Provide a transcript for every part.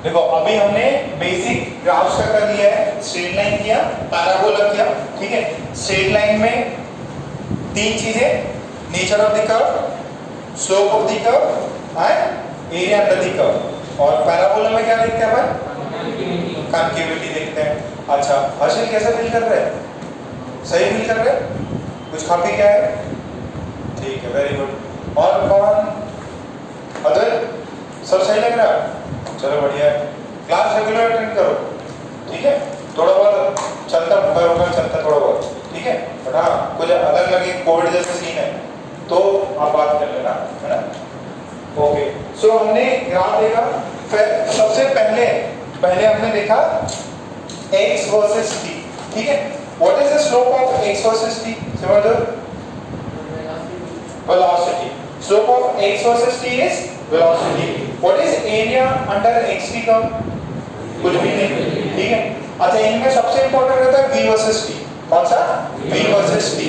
देखो अभी हमने बेसिक ग्राफ्स का कर लिया है, स्ट्रेट लाइन किया, पैराबोला किया, ठीक है। स्ट्रेट लाइन में तीन चीजें, nature of the curve, slope of the curve and area under the curve. और पैराबोला में क्या देखते हैं अपन? कॉन्केविटी देखते हैं। अच्छा हर्षल कैसे फील कर रहे हैं? सही फील कर रहे हैं? कुछ खा पी क्या है? ठीक है, वेरी गुड। और कौन? अदर सब सही लग रहा है? चलो बढ़िया है। क्लास रेगुलर अटेंड करो, ठीक है। थोड़ा बहुत चलता होगा, चलता थोड़ा बहुत, ठीक है। बट हाँ कुछ अलग लगे कोविड जैसे सीन है तो आप बात कर लेना, है ना। ओके, सो हमने ग्राफ देखा। फिर सबसे पहले हमने देखा x वर्सेस t, ठीक है। What is the slope of x versus t? समझो, velocity. Slope of x versus t is velocity. What is area under xt curve? कुछ भी नहीं, ठीक है। अच्छा इनमें सबसे इंपॉर्टेंट रहता है v versus t। कौन सा? v versus t।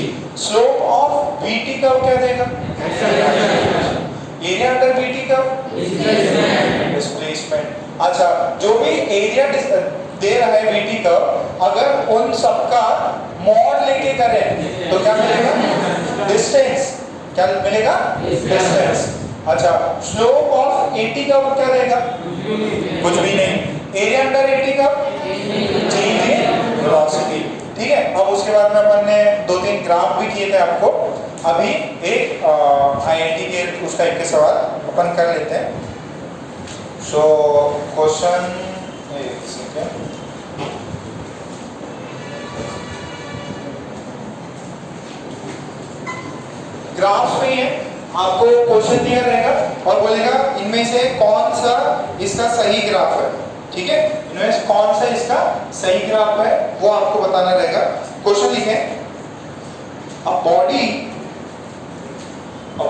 Slope of vt curve क्या देगा? Area under vt curve? Displacement. अच्छा जो भी एरिया दे रहा है vt curve, अगर उन सबका मॉड लेके करें तो क्या मिलेगा? डिस्टेंस। क्या मिलेगा? डिस्टेंस। अच्छा स्लोप ऑफ 80 का क्या देगा? कुछ भी नहीं। एरिया अंडर 80 का चेंज इन वेलोसिटी, ठीक है। अब उसके बाद में अपन ने दो तीन ग्राफ भी किए थे आपको। अभी एक आईआईटी के उस टाइप के सवाल अपन कर लेते हैं। सो क्वेश्चन ग्राफ्स में है, आपको क्वेश्चन दिया रहेगा और बोलेगा इनमें से कौन सा इसका सही ग्राफ है, ठीक है। इनमें से कौन सा इसका सही ग्राफ है वो आपको बताना रहेगा। क्वेश्चन लिखे, a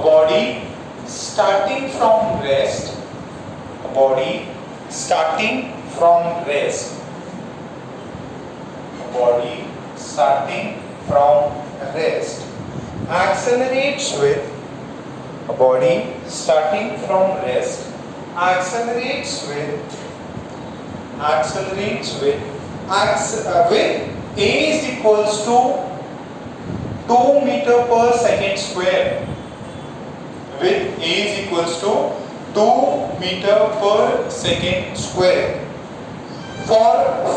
body starting from rest, a body starting from rest, a body starting from rest accelerates with, a body starting from rest accelerates with a is equals to 2 meter per second square, with a is equals to 2 meter per second square for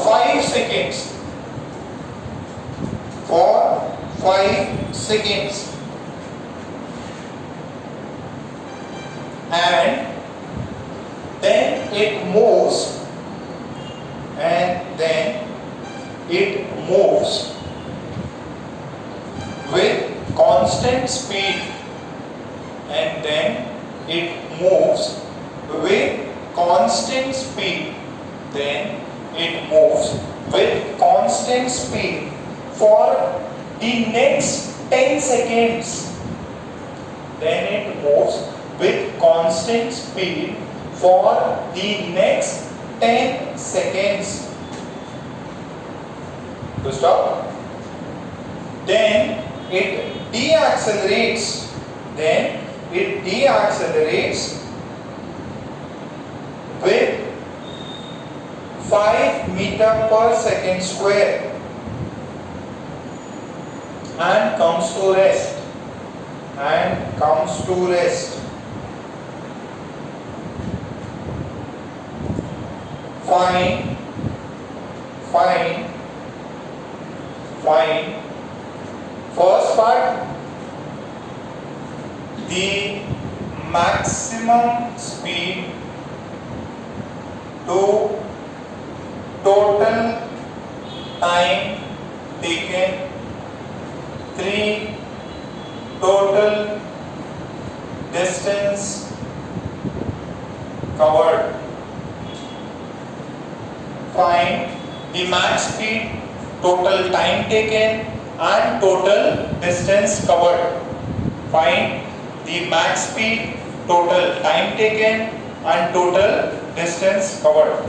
5 seconds, for 5 seconds, and then it moves, with constant speed, and then it moves with constant speed, then it moves with constant speed for the next 10 seconds, then it moves with constant speed for the next 10 seconds. To stop. Then it deaccelerates, with 5 meter per second square and comes to rest, find first part, the maximum speed to total time taken, 3 total distance covered. Find the max speed, total time taken and total distance covered. Find the max speed, total time taken and total distance covered.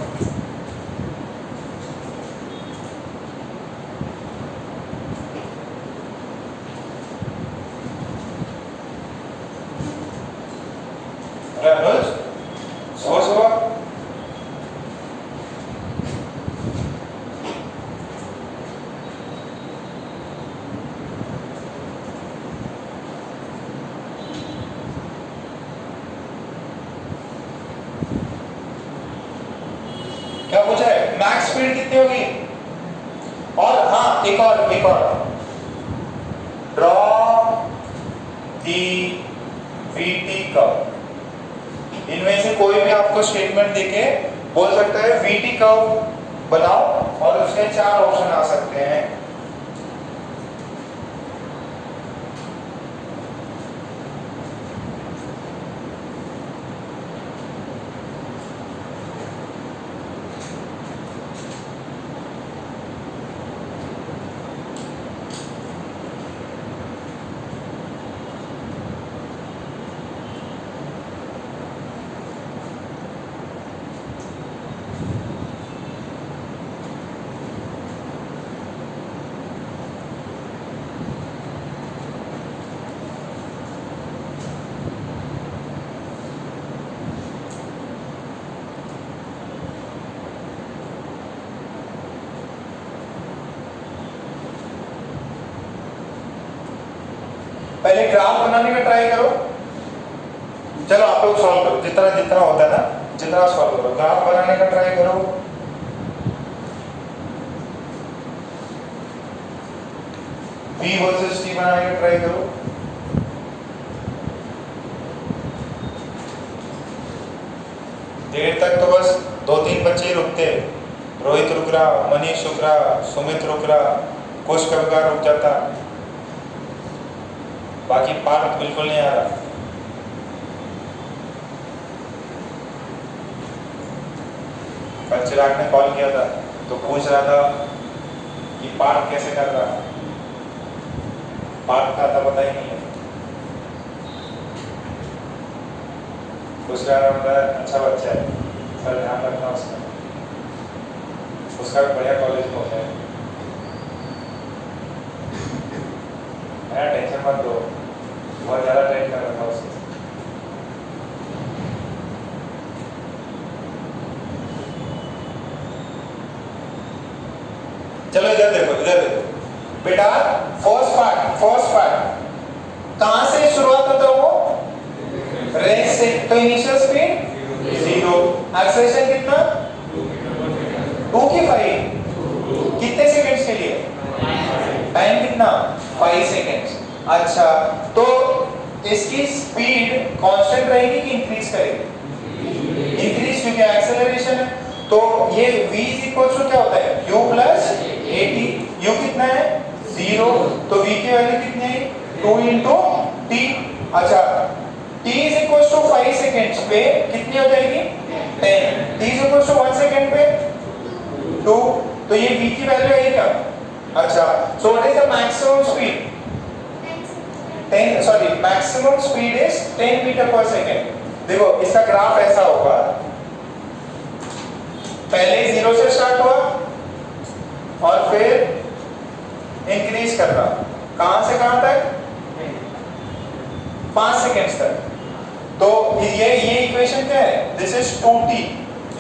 Speed कितनी होगी? और हाँ एक और draw the VT curve. इनमें से कोई भी आपको स्टेटमेंट देके बोल सकता है वीटी कर्व बनाओ और उसके 4 ऑप्शन आ सकते हैं। पहले ग्राफ बनाने का ट्राई करो। चलो आप लोग सॉल्व करो, जितना जितना होता है ना, जितना सॉल्व करो। ग्राफ बनाने का ट्राई करो। V वर्सेस T बनाने का ट्राई करो। देर तक तो बस 2-3 बच्चे ही रुकते हैं। रोहित रुक रहा, मनीष रुक रहा, सुमित रुक रहा, कुछ कभी रुक जाता, बाकी पार्ट बिल्कुल नहीं आ रहा। कल चिराग ने कॉल किया था तो पूछ रहा था कि पार्ट कैसे कर रहा, पार्ट का था पता ही नहीं है। पूछ रहा है, अच्छा बच्चा है सर, ध्यान रखना उसका भी बढ़िया कॉलेज में होता है, टेंशन मत दो, बहुत ज्यादा ट्रेन कर रहा था उसको। चलो इधर देखो बेटा, फर्स्ट पार्ट कहां से शुरुआत होता है? वो रेस से। तो इनिशियल स्पीड 0, एक्सेलरेशन कितना? 2 की 5, कितने सेकंड्स के लिए? टाइम कितना? 5 सेकंड्स। अच्छा, तो इसकी स्पीड कांस्टेंट रहेगी कि इंक्रीज करेगी? इंक्रीज, क्योंकि एक्सेलरेशन है। तो ये v क्या होता है? u plus at। u कितना है? 0, तो v की वैल्यू कितनी है? 2 into t। अच्छा, t is equals to 5 seconds पे कितनी हो जाएगी? 10। t is equals to 1 second पे 2, तो ये v की वैल्यू है क्या? अच्छा, so what is the maximum speed? maximum speed is 10 meter per second। देखो इसका ग्राफ ऐसा होगा, पहले 0 से स्टार्ट हुआ और फिर इंक्रीज कर रहा, कहां से कहां तक? 5 सेकेंड्स तक। तो ये इक्वेशन क्या है? This is 2t।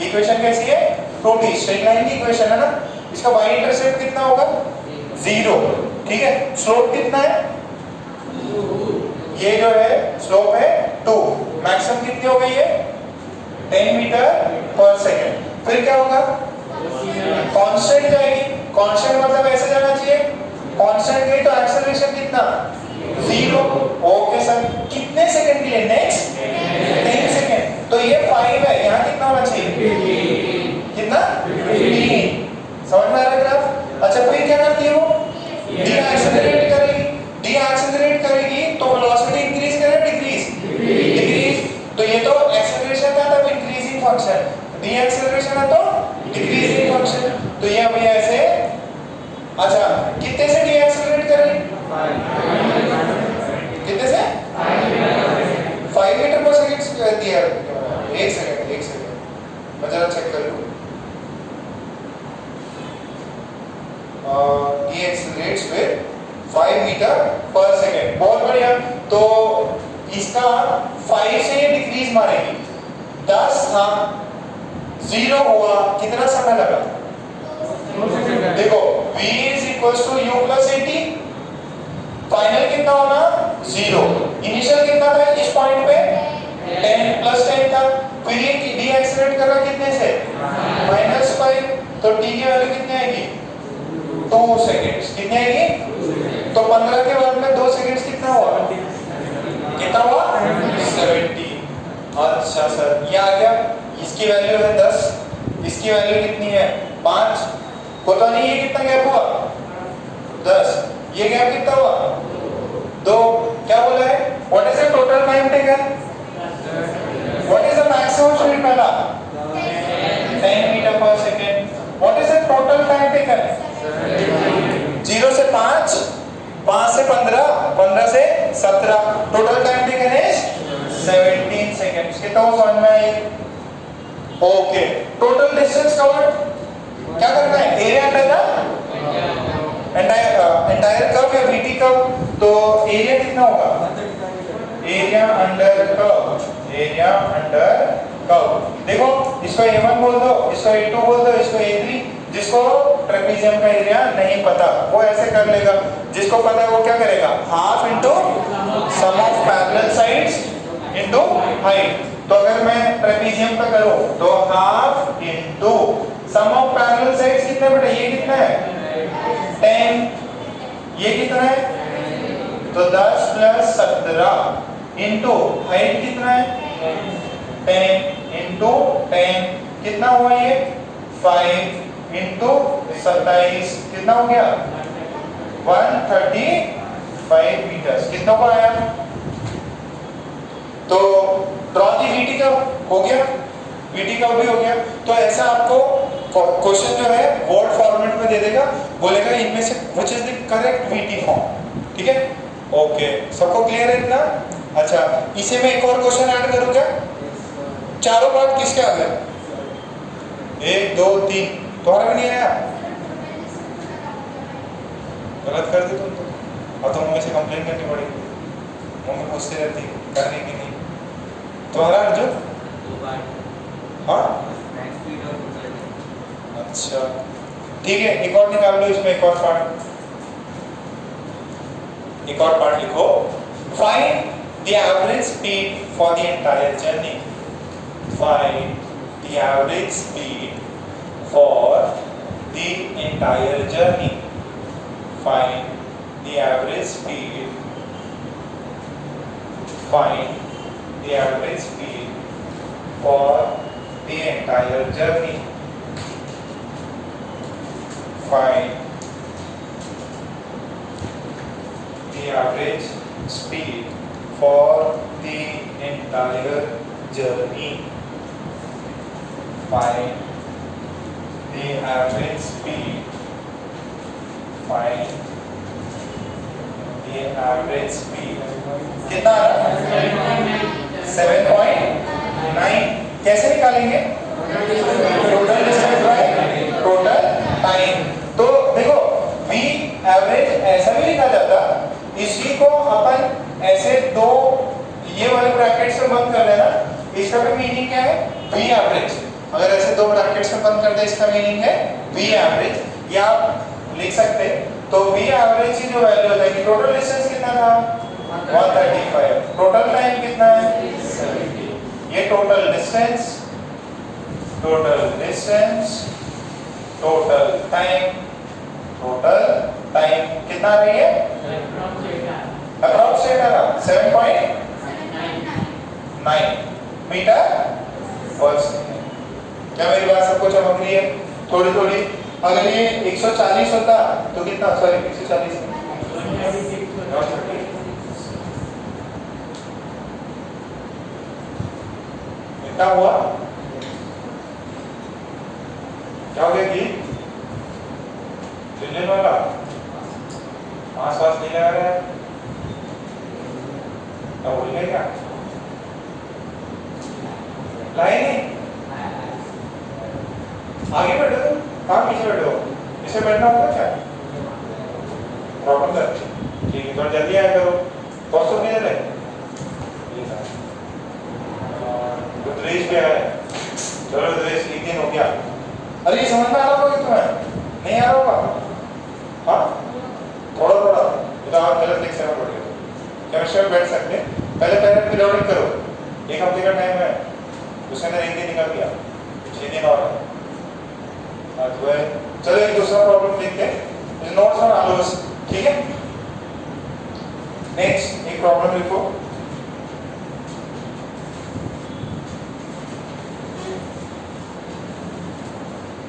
इक्वेशन कैसी है? 2t, स्ट्रेट लाइन की इक्वेशन है ना। इसका y इंटरसेप्ट कितना होगा? 0, ठीक है। स्लोप कितना है? ये जो है स्लोप है 2। मैक्सिमम कितनी हो गई है? 10 मीटर पर सेकेंड। फिर क्या होगा? कांस्टेंट जाएगी। कांस्टेंट मतलब ऐसे जाना चाहिए, कांस्टेंट गई तो एक्सेलरेशन कितना? 0। ओके सर, कितने सेकंड के लिए? Next 10 second. तो ये 5 है, यहाँ कितना होना चाहिए? कितना? 15। समझ में आ रहा है ग्राफ? अच्छा, फिर क्या करती है वो? डीएक्सेलरेट करेगी तो वेलोसिटी इंक्रीज करे डिक्रीज। तो ये तो एक्सेलरेशन था तब इंक्रीजिंग फंक्शन, डीएक्सेलरेशन है तो डिक्रीजिंग फंक्शन। तो ये अभी ऐसे, अच्छा कितने से डीएक्सेलरेट करेगी? कितने से? 5 मीटर पर सेकंड दिया। एक सेकंड मैं जरा चेक कर लूं। डीएक्सेलरेट्स विद 5 मीटर पर सेकेंड। बहुत बढ़िया। तो इसका 5 से ये डिक्रीज मारेगी, 10 था 0 हुआ, कितना समय लगा? देखो v is equals to u plus at, final कितना होना? 0। इनिशियल कितना था इस पॉइंट पे? 10 + 10 था। फिर ये डीएक्सेलरेट कर रहा कितने से? -5 तो t की वैल्यू कितनी आएगी 2 सेकंड्स। कितनी आएगी? तो 15 के बाद में 2 सेकंड्स कितना हुआ? कितना हुआ? 70। अच्छा सर ये आ गया। इसकी वैल्यू है 10, इसकी वैल्यू कितनी है 5। पता नहीं ये कितना गैप हुआ 10, ये गैप कितना हुआ 2। क्या बोला है? What is the total time taken? What is the maximum speed पहला? 10 मीटर पर second. What is the total time taken? 0 से 5, 5 से 15, 15 से 17। Total time taken is 17 seconds. कितना हुआ समझ में आई? ओके टोटल डिस्टेंस कवर्ड क्या करना है? Area under the entire curve या बीटी कर्व। तो एरिया कितना होगा? Area under curve, area under curve. देखो इसको A1 बोल दो, इसको A2 बोल दो, इसको A3। जिसको ट्रेपेजियम का एरिया नहीं पता वो ऐसे कर लेगा, जिसको पता है वो क्या करेगा? Half into sum of parallel sides into height. तो अगर मैं ट्रेपेजियम का करूं तो half into sum of parallel sides कितने बेटा? ये कितना है 10, ये कितना है? तो 10 प्लस 17 इंटू हाइट कितना है 10 इंटू 10 कितना हुआ ये 5 इंटू 27 कितना हो गया 135 मीटर्स। कितना को आया? तो ड्रॉ दी वीटी का हो गया, वीटी का भी हो गया। तो ऐसा आपको क्वेश्चन जो है वर्ड फॉर्मेट में दे देगा, बोलेगा इनमें से which is the correct VT form. ठीक है ओके सबको क्लियर है इतना? अच्छा इसे मैं एक और क्वेश्चन ऐड करूं क्या? चारों पार्ट किसके आ गए? 1 2 3 तुम्हारा भी नहीं आया? गलत कर दी तुम तो। और तो मम्मी से कंप्लेन करनी पड़ेगी, मम्मी पूछती रहती करने की नहीं। तुम्हारा अर्जुन? हाँ अच्छा ठीक है एक और निकाल लो इसमें, एक और पार्ट लिखो। Find the average speed for the entire journey. Find the average speed for the entire journey. Find the average speed, find the average speed for the entire journey. Find the average speed for the entire journey. Find the average speed. Find the average speed. कितना आ रहा? 7.9। कैसे निकालेंगे? Total distance by total time. तो देखो v average ऐसा भी लिखा जाता, इसी को अपन ऐसे दो ये वाले ब्रैकेट्स में बंद कर देना, इसका भी मीनिंग क्या है v एवरेज। अगर ऐसे दो ब्रैकेट्स में बंद कर दे इसका मीनिंग है v एवरेज। या आप लिख सकते तो v एवरेज की जो वैल्यू हो जाएगी, टोटल डिस्टेंस कितना था 135, टोटल टाइम कितना है 70। ये total distance, total distance, total time, total time कितना आ रही है? अप्रॉक्सीमेट आ रहा 7.9 मीटर पर सेकंड। क्या मेरी बात सबको चमक रही है? थोड़ी थोड़ी। अगर ये 140 होता तो कितना? सॉरी 140 कितना हुआ? क्या हो गया? ट्रिलियन वाला आसपास नहीं लगा रहा है, अब भूल गए क्या? लाए नहीं? आगे बैठो तुम, कहाँ पीछे बैठे हो? इसे बैठना होगा क्या? प्रॉब्लम कर ठीक है, थोड़ा जल्दी आया करो। कौन सा किधर है? रुद्रेश भी आया। चलो रुद्रेश एक दिन हो गया। अरे ये समझ में आ रहा होगा तुम्हें? नहीं आ रहा होगा? हाँ थोड़ा थोड़ा तो आप गलत लिख सकते हो। केमिस्ट्री में बैठ सकते पहले पीरियोडिक करो, एक हफ्ते का टाइम है, उसके अंदर एक दिन निकल गया, 6 दिन और गए। चलो एक दूसरा प्रॉब्लम देखते हैं, नोट्स बना लो बस, ठीक है। नेक्स्ट एक प्रॉब्लम लिखो।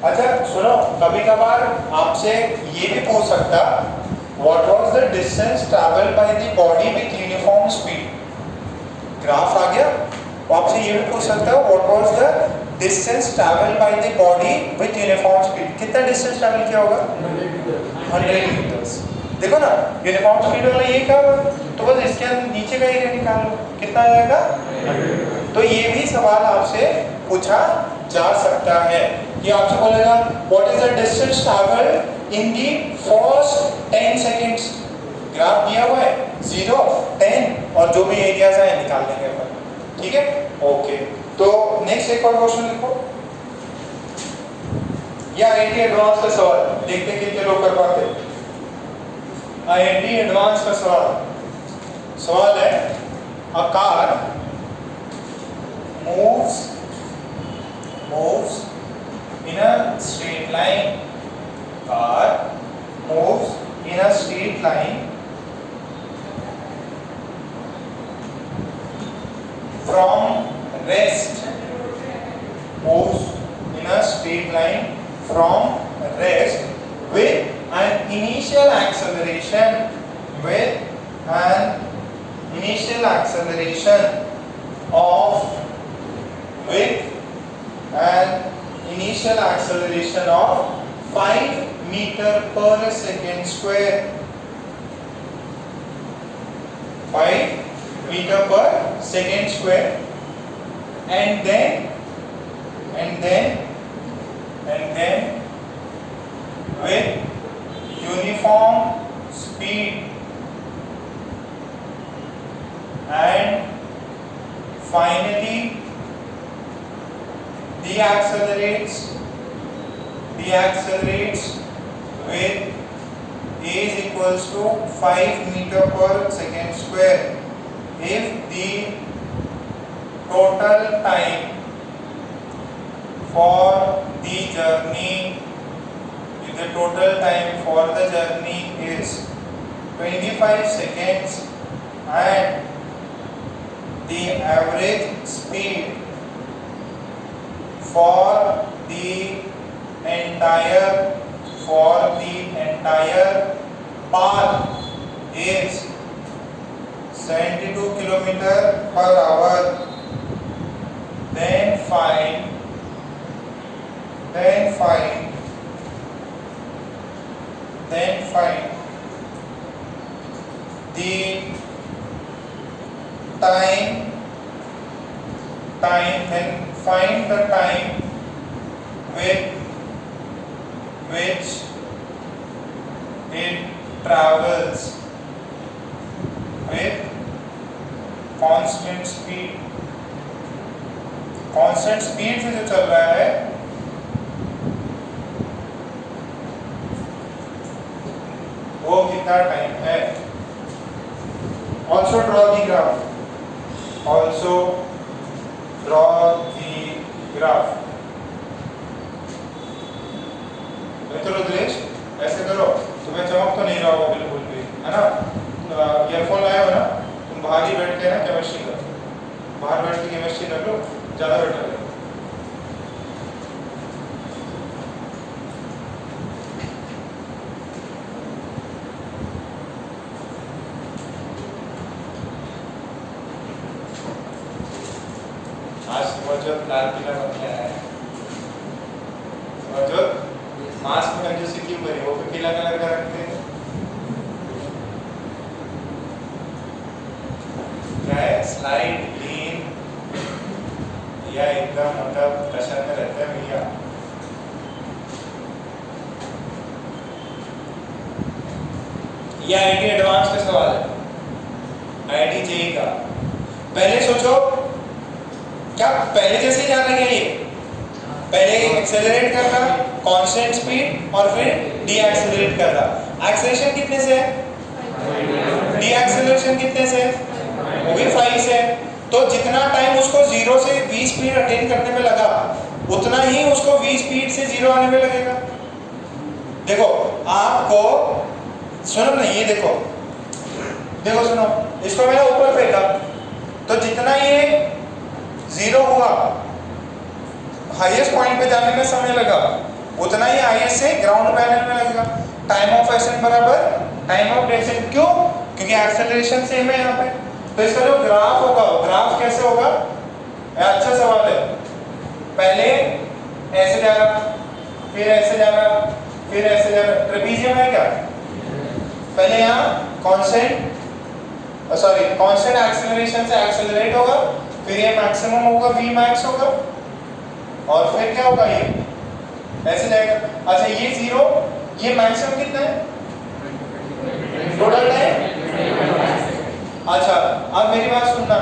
अच्छा सुनो, कभी कभार आपसे ये भी पूछ सकता, what was the distance travelled by the body with uniform speed. Graph आ गया, वो आपसे ये भी पूछ सकता है, what was the distance travelled by the body with uniform speed. कितना डिस्टेंस ट्रैवल किया होगा? 100 मीटर्स। देखो ना, यूनिफॉर्म स्पीड वाला ये क्या होगा, तो बस इसके नीचे का एरिया निकाल लो, कितना आ जाएगा? तो ये भी सवाल आपसे पूछा जा सकता है कि आपसे बोलेगा what is the distance travelled in the first 10 seconds. Graph दिया हुआ है 0, 10 और जो भी एरियाज है निकाल लेंगे अपन, ठीक है। ओके, तो नेक्स्ट एक और क्वेश्चन लिखो, या आईआईटी एडवांस का सवाल देखते कितने लोग कर पाते हैं। आईआईटी एडवांस का सवाल है, a car moves in a straight line. Car moves in a straight line from rest. Moves in a straight line from rest with an initial acceleration. With an initial acceleration of with an initial acceleration of 5 meter per second square. 5 meter per second square, and then with uniform speed, and finally deaccelerates with a is equals to 5 meter per second square if the total time for the journey is 25 seconds and the average speed for the entire path is 72 kilometer per hour, then find the find the time with which it travels with constant speed से जो चल रहा है वो कितना time है। Also draw the graph. मित्रों दिनेश ऐसे करो, तुम्हें चमक तो नहीं रहा होगा बिल्कुल भी, है ना। ईयरफोन लाए हो ना, तुम बाहर ही बैठ के ना केमिस्ट्री करो, बाहर बैठ के केमिस्ट्री कर लो, ज़्यादा बेटर है। आज समझो लाल पीला बन गया है, समझो मास्क में कंजूसी क्यों करी, वो भी पीला कलर का रखते हैं, क्या है स्लाइड ग्रीन, या एकदम मतलब प्रसन्न रहते हैं भैया। ये आईआईटी एडवांस का सवाल है, आईआईटी जेईई का। पहले सोचो क्या पहले जैसे ही जाना है ये, पहले एक्सेलरेट करना कांस्टेंट स्पीड और फिर डीएक्सेलरेट करना। एक्सेलरेशन कितने से है, डीएक्सेलरेशन कितने से है, वो भी 5 से है। तो जितना टाइम उसको 0 से v स्पीड अटेन करने में लगा उतना ही उसको v स्पीड से 0 आने में लगेगा। देखो आपको सुनो ना, ये देखो देखो सुनो, इसको मैंने ऊपर फेंका तो जितना ये 0 हुआ हाईएस्ट पॉइंट पे जाने में समय लगा, उतना ही हाईएस्ट से ग्राउंड पैनल में लगेगा। टाइम ऑफ एसेंट बराबर टाइम ऑफ डेसेंट, क्यों? क्योंकि एक्सेलरेशन सेम है यहाँ पे। तो इसका जो ग्राफ होगा, ग्राफ कैसे होगा? अच्छा सवाल है। पहले ऐसे जा रहा, फिर ऐसे जा रहा, फिर ऐसे जा रहा। ट्रेपीजियम है क्या? पहले यहाँ कांस्टेंट कांस्टेंट एक्सेलरेशन से एक्सेलरेट होगा, फिर ये मैक्सिमम होगा, v मैक्स होगा, और फिर क्या होगा? ये ऐसे जाएगा। अच्छा ये 0, ये मैक्सिमम कितना है टोटल टाइम? अच्छा अब मेरी बात सुनना,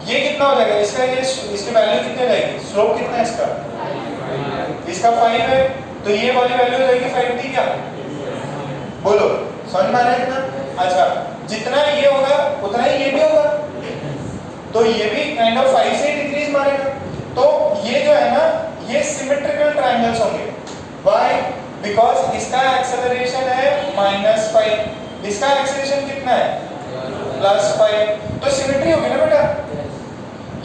ये कितना हो जाएगा इसका? ये इसकी वैल्यू कितनी हो जाएगी? स्लोप कितना है इसका? इसका 5 है, तो ये वाली वैल्यू हो जाएगी 5t। क्या बोलो, समझ में आ रहा है कितना? अच्छा जितना ये होगा उतना ही ये भी होगा, तो ये भी काइंड ऑफ 5 से डिक्रीज मारेगा। तो ये जो है ना, ये सिमेट्रिकल ट्रायंगल्स होंगे। व्हाई? बिकॉज इसका एक्सेलरेशन है -5, इसका एक्सेलरेशन कितना है? +5, तो सिमेट्री होगी ना बेटा।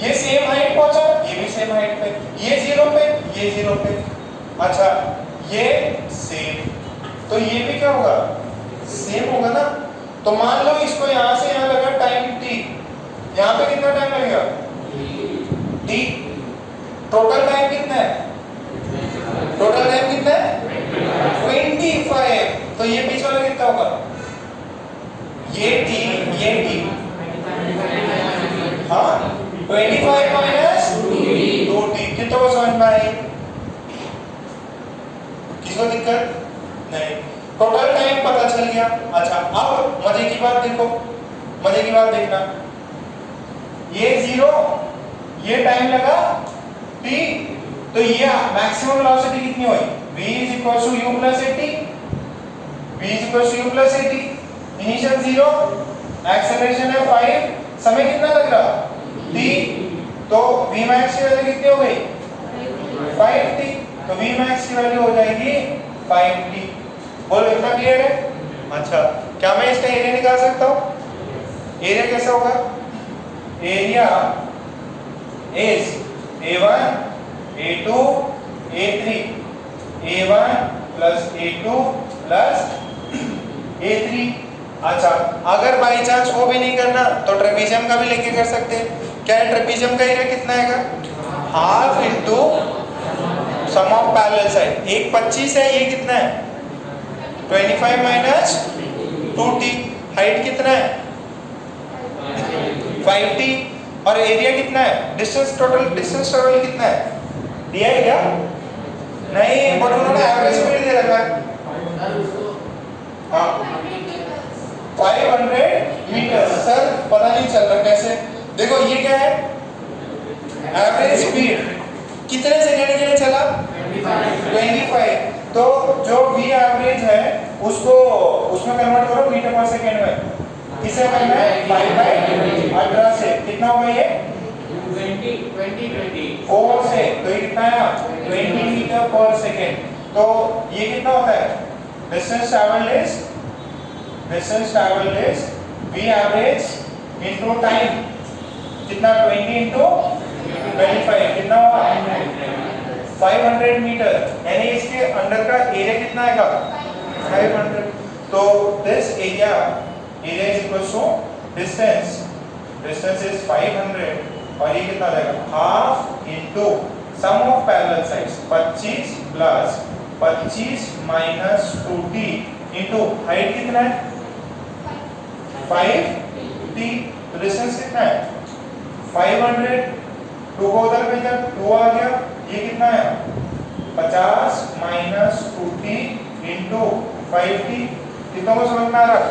ये सेम हाइट पहुंचा, ये भी सेम हाइट पे, ये 0 पे, ये 0 पे। अच्छा ये सेम, तो ये भी क्या होगा? सेम होगा ना। तो मान लो इसको यहां से यहां लगा टाइम t, यहां पे कितना टाइम लगेगा? t। टोटल टाइम कितना है? टोटल टाइम कितना है? 25। तो ये बीच वाला कितना होगा? ये t, ये t, हाँ 25 माइनस 2t। कितना को समझ में आई? किसको दिक्कत नहीं? टोटल टाइम पता चल गया। अच्छा अब मजे की बात देखो, मजे की बात देखना, ये 0, ये टाइम लगा t, तो ये मैक्सिमम वेलोसिटी कितनी हुई? v = u + at, v = u + at। Initial 0, acceleration है 5, समय कितना लग रहा? t, तो v max की वैल्यू कितनी हो गई? 5t, तो v max की वैल्यू हो जाएगी 5t। बोलो इतना क्लियर है? अच्छा क्या मैं इसका एरिया निकाल सकता हूँ? एरिया कैसा होगा? Area is a1 a2 a3, a1 + a2 + a3। अच्छा अगर बाई चांस वो भी नहीं करना तो ट्रेपीजियम का भी लेके कर सकते हैं। क्या है ट्रेपीजियम का एरिया? कितना आएगा? Half into sum of parallel side. एक 25 है, ये कितना है? 25 माइनस 2t। हाइट कितना है? 5t। और एरिया कितना है? डिस्टेंस टोटल कितना है? दिया है क्या? नहीं, बट उन्होंने एवरेज स्पीड दे रखा है। हाँ 500 मीटर। सर पता नहीं चल रहा कैसे। देखो ये क्या है? एवरेज स्पीड कितने सेकंड के लिए चला? 25। तो जो v एवरेज है उसको उसमें कन्वर्ट करो मीटर पर सेकंड में। किसे करना है? 5/18 से कितना होगा ये? 4 से, तो ये कितना है? 20 मीटर पर सेकंड। तो ये कितना होता है? Distance travelled is v average into time. कितना? 20 इनटू 25 कितना होगा? 500 मीटर। यानी इसके अंडर का एरिया कितना आएगा? 500। तो this area is equal to distance is 500, और ये कितना आ जाएगा? Half into sum of parallel sides 25 plus 25 minus 2t into height कितना है? 5t। तो डिस्टेंस कितना है? 500। 2 को उधर भेजा, 2 आ गया। ये कितना है? 50 माइनस 2t इंटू 5t। कितना को समझ में आ रहा?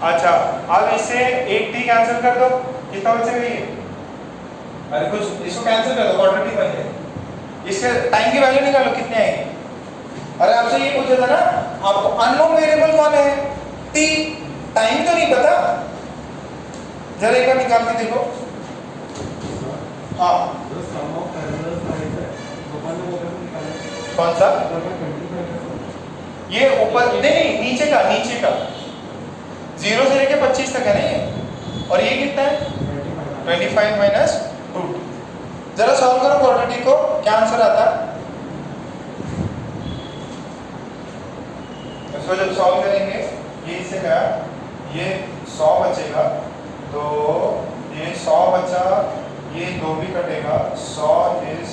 अच्छा अब इससे एक t कैंसिल कर दो, कितना बचेगा? ये अरे कुछ इसको कैंसिल कर दो, क्वार्टर t बन जाएगा। इसके टाइम की वैल्यू निकालो कितनी आएगी। अरे आपसे ये पूछा था ना, आपको अननोन वेरिएबल कौन है? t। टाइम तो नहीं पता, जरा एक बार निकाल के देखो। हाँ कौन सा? ये ऊपर नहीं, नीचे का 0 से लेके 25 तक है ना ये, और ये कितना है 25 माइनस रूट। जरा सॉल्व करो क्वाड्रेटिक को, क्या आंसर आता है? इसको जब सॉल्व करेंगे ये इससे क्या, ये 100 बचेगा, तो ये 100 बचा, ये 2 भी कटेगा, 100 is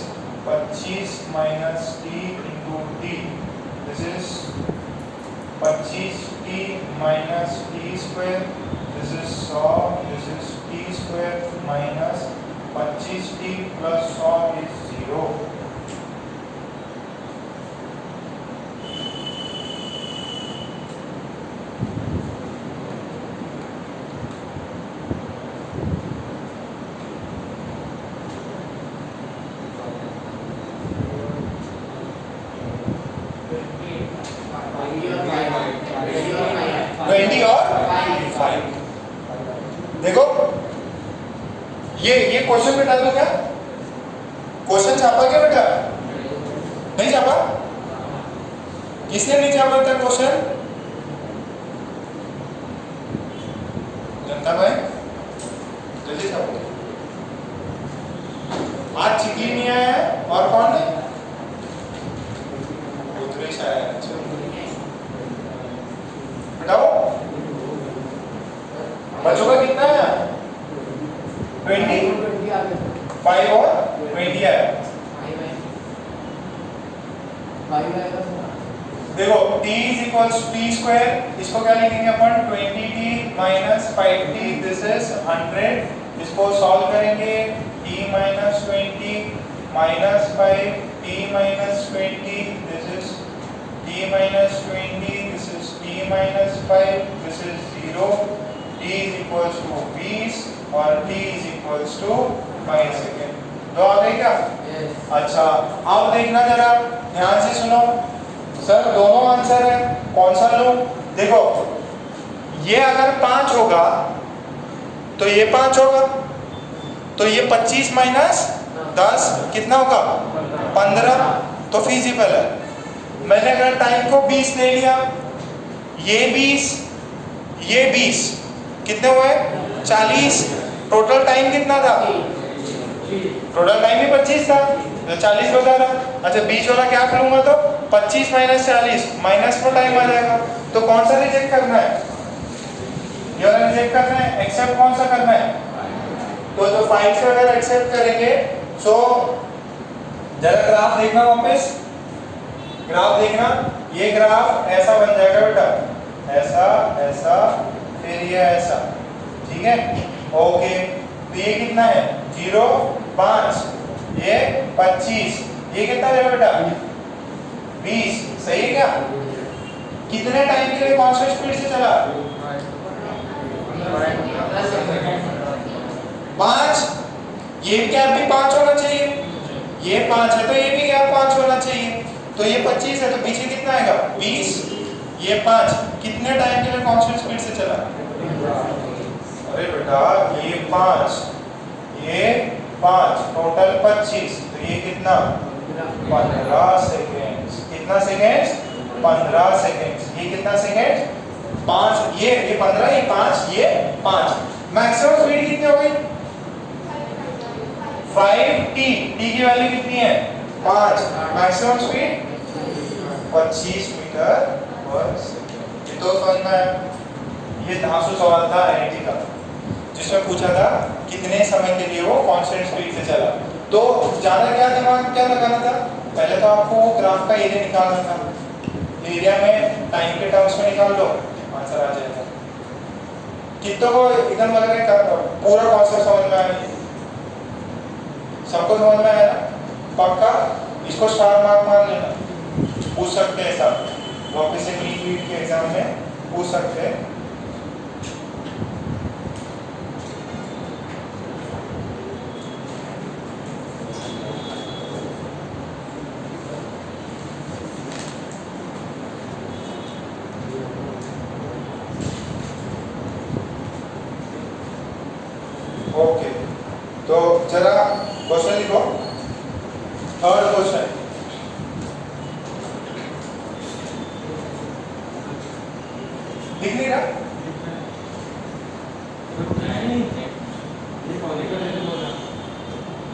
25 minus T into T, this is 25t minus t square, this is 100, this is t square minus 25t plus 100 is 0. ये क्वेश्चन में डाल दो क्या? क्वेश्चन छापा क्या बेटा? नहीं छापा? किसने नहीं छापा था क्वेश्चन? जनता भाई जल्दी छापो। आज चिकी नहीं आया है, और कौन है? रुद्रेश आया है। अच्छा बताओ बच्चों का कितना है? 20 5 और 20 आया। देखो t is equals T square, इसको क्या लिखेंगे अपन 20t minus 5t, this is 100। इसको सॉल्व करेंगे t minus 20 minus 5 t minus 20, this is t minus 20, this is t minus 5, this is 0। t is equals to 20 और t is equals to 5 second. दो आ गई क्या? yes. अच्छा अब देखना जरा ध्यान से सुनो सर, दोनों आंसर है, कौन सा लूं? देखो ये अगर 5 होगा तो ये 5 होगा, तो ये 25 माइनस 10 कितना होगा? 15, तो फिजिबल है। मैंने अगर टाइम को 20 ले लिया, ये 20 ये 20 कितने हुए? 40। टोटल टाइम कितना था? टोटल टाइम ही 25 था, तो 40 बता रहा। अच्छा बीच वाला क्या करूंगा, तो 25 माइनस 40 माइनस में टाइम आ जाएगा। तो कौन सा रिजेक्ट करना है? ये वाला रिजेक्ट करना है, एक्सेप्ट कौन सा करना है? तो जो 5 से अगर एक्सेप्ट करेंगे, सो जरा ग्राफ देखना, वापस ग्राफ देखना। ये ग्राफ ऐसा बन जाएगा बेटा, ऐसा ऐसा फिर ये ऐसा, ठीक है ओके। तो ये कितना है? 0 5, ये 25, ये कितना है बेटा? 20, सही है क्या? कितने टाइम के लिए कौन सा स्पीड से चला? 5। ये गैप भी 5 होना चाहिए, ये 5 है तो ये भी गैप 5 होना चाहिए। तो ये 25 है तो पीछे कितना आएगा? 20, ये 5। कितने टाइम के लिए कौन सी स्पीड से चला? अरे बेटा ये 5, ये 5, टोटल 25, तो ये कितना? 15 सेकेंड्स। कितना सेकेंड्स? 15 सेकेंड्स। ये कितना सेकेंड? 5, ये 15, ये 5, ये 5। मैक्सिमम स्पीड कितनी हो गई? 5t। t की वैल्यू कितनी है? 5। Maximum speed 25 metre per second. ये तो समझ में आया। ये धांसू सवाल था आईआईटी का, जिसमें पूछा था कितने समय के लिए वो कांस्टेंट स्पीड से चला। तो जाना क्या दिमाग क्या लगाना था? पहले तो आपको वो ग्राफ का एरिया निकालना था, एरिया में टाइम के टर्म्स में निकाल लो, आंसर आ जाएगा। कितनों को एकदम लग रहा है पूरा कॉन्सेप्ट समझ में आया? सबको समझ में आया ना? पक्का? इसको स्टार मार्क मार लेना, पूछ सकते हैं सब, वापस से नीट के एग्जाम में पूछ सकते हैं। ओके तो जरा क्वेश्चन लिखो। थर्ड क्वेश्चन, दिख नहीं रहा?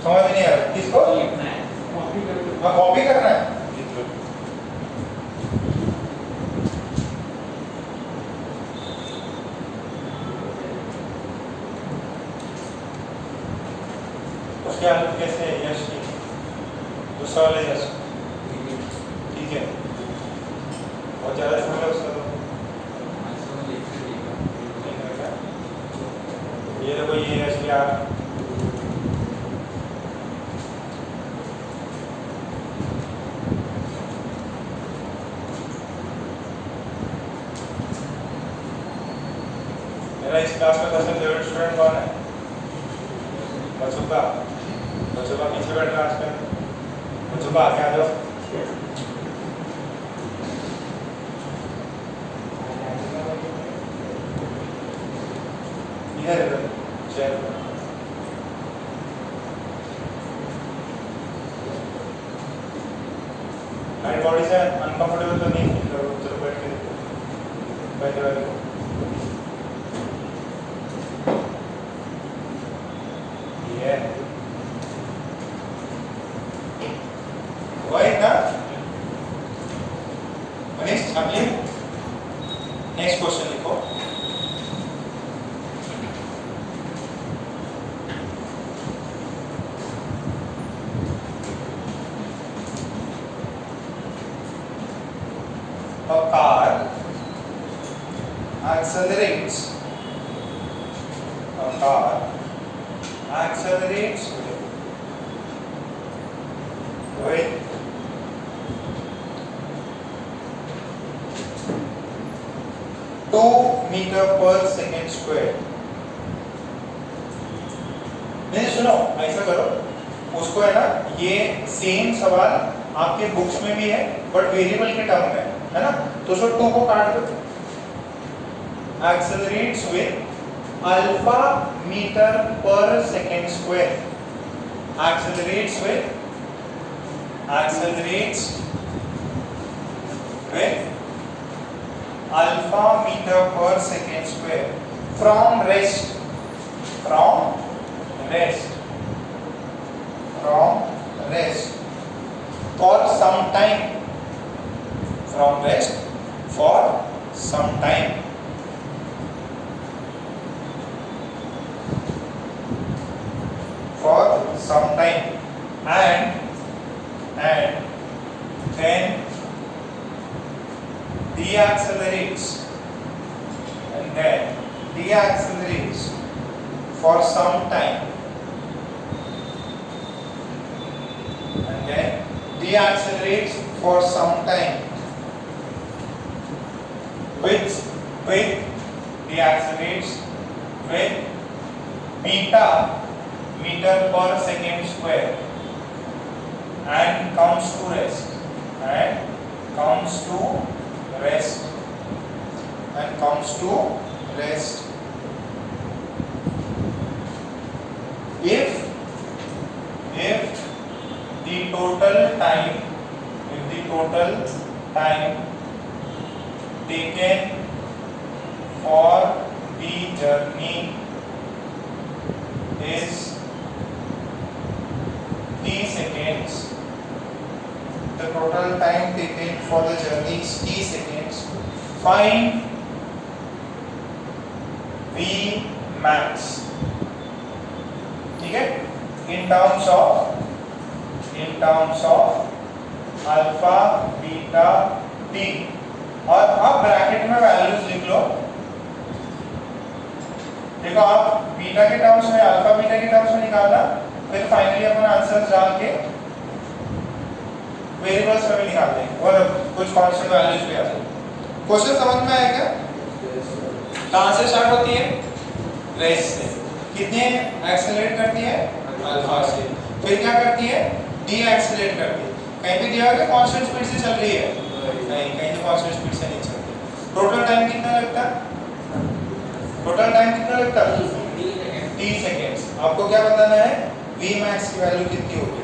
समझ में नहीं आ रहा किसको? हाँ कॉपी करना है। उसके आगे कैसे है यश की? दूसरा वाला यश ठीक है, बहुत ज़्यादा छोटा है उसका तो। ये देखो ये यश की आग मेरा इस क्लास का सबसे फेवरेट स्टूडेंट कौन है? बच्चों का पीछे बैठ रहा आजकल, बच्चों का आगे आ जाओ। इधर चेयर हमारी बॉडी से अनकंफर्टेबल तो नहीं फील करो, चलो बैठ के बैठे बैठे ये वही ना। नेक्स्ट अगले नेक्स्ट क्वेश्चन लिखो। A car accelerates. A car accelerates with 2 meter per second square. नहीं सुनो, ऐसा करो, उसको है ना, ये सेम सवाल आपके बुक्स में भी है बट वेरिएबल के टर्म में है ना, तो उसको 2 को काट दो। Accelerates with alpha metre per second square. Accelerates with alpha meter per second square from rest for some time, from rest for some time. And then deaccelerates for some time, and then deaccelerates for some time with deaccelerates with meter per second square and comes to rest if the total time taken for the journey is t seconds. The total time taken for the journey is t seconds. Find V max. ठीक है, in terms of alpha beta T, और अब bracket में values लिख लो। देखो आप beta के terms में, अल्फा बीटा के टर्म्स में निकालना, फिर फाइनली अपन आंसर्स डाल के वेरिएबल्स में भी निकाल देंगे और कुछ कांस्टेंट वैल्यूज भी आ जाएंगे। क्वेश्चन समझ में आया क्या? कहां से स्टार्ट होती है? रेस्ट से। कितने एक्सेलरेट करती है? अल्फा से। फिर क्या करती है? डी एक्सेलरेट करती है। कहीं पे दिया है कांस्टेंट स्पीड से चल रही है? नहीं, कहीं तो कांस्टेंट स्पीड से नहीं चलती। टोटल टाइम कितना लगता है? t seconds. आपको क्या बताना है? v max की वैल्यू कितनी होगी?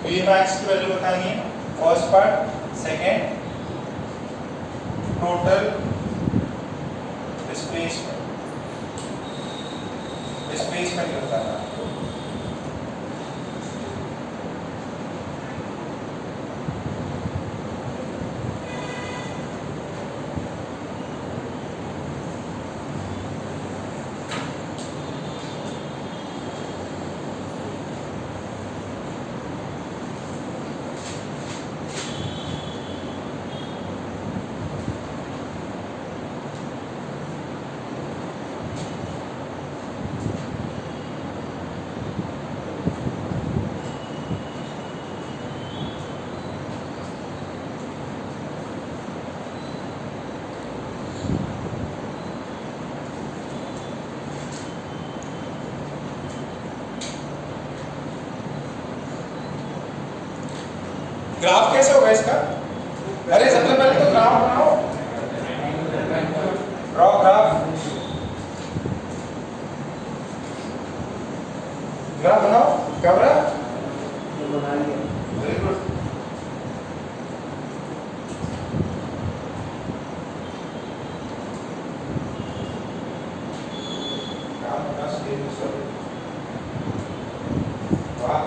v max की वैल्यू बतानी है first part, second total displacement use करना है। ग्राफ कैसे होगा इसका? अरे सबसे पहले तो ग्राफ बनाओ, ड्रॉ ग्राफ, ग्राफ बनाओ। क्या बना? Very good. वाह,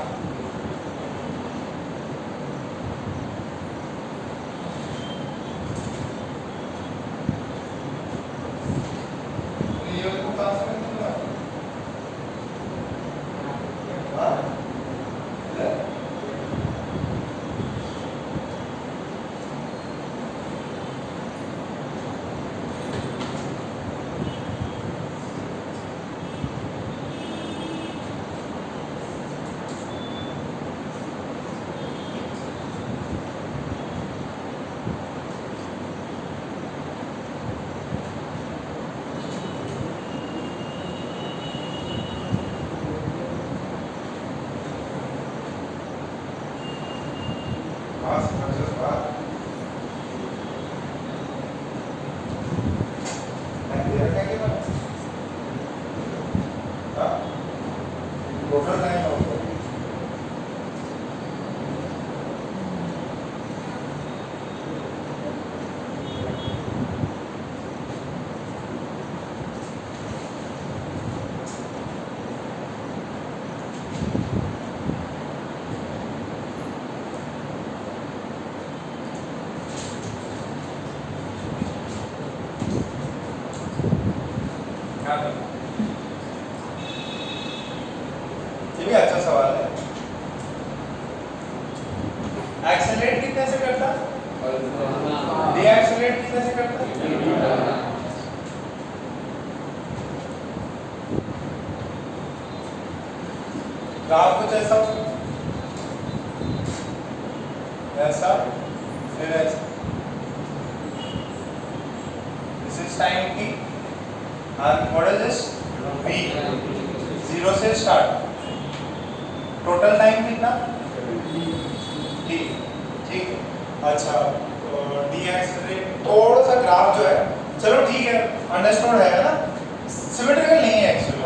टोटल टाइम होगा। ये भी अच्छा सवाल है। एक्सेलरेट कितने से करता? डीएक्सेलरेट कितने से करता? ग्राफ कुछ ऐसा ऐसा फिर ऐसा। This is time t and what is this? v, 0 से स्टार्ट। टोटल टाइम कितना? t, ठीक है। अच्छा, डी एक्सेलरेट थोड़ा सा ग्राफ जो है, चलो ठीक है, अंडरस्टूड है ना, सिमेट्रिकल नहीं है एक्चुअली।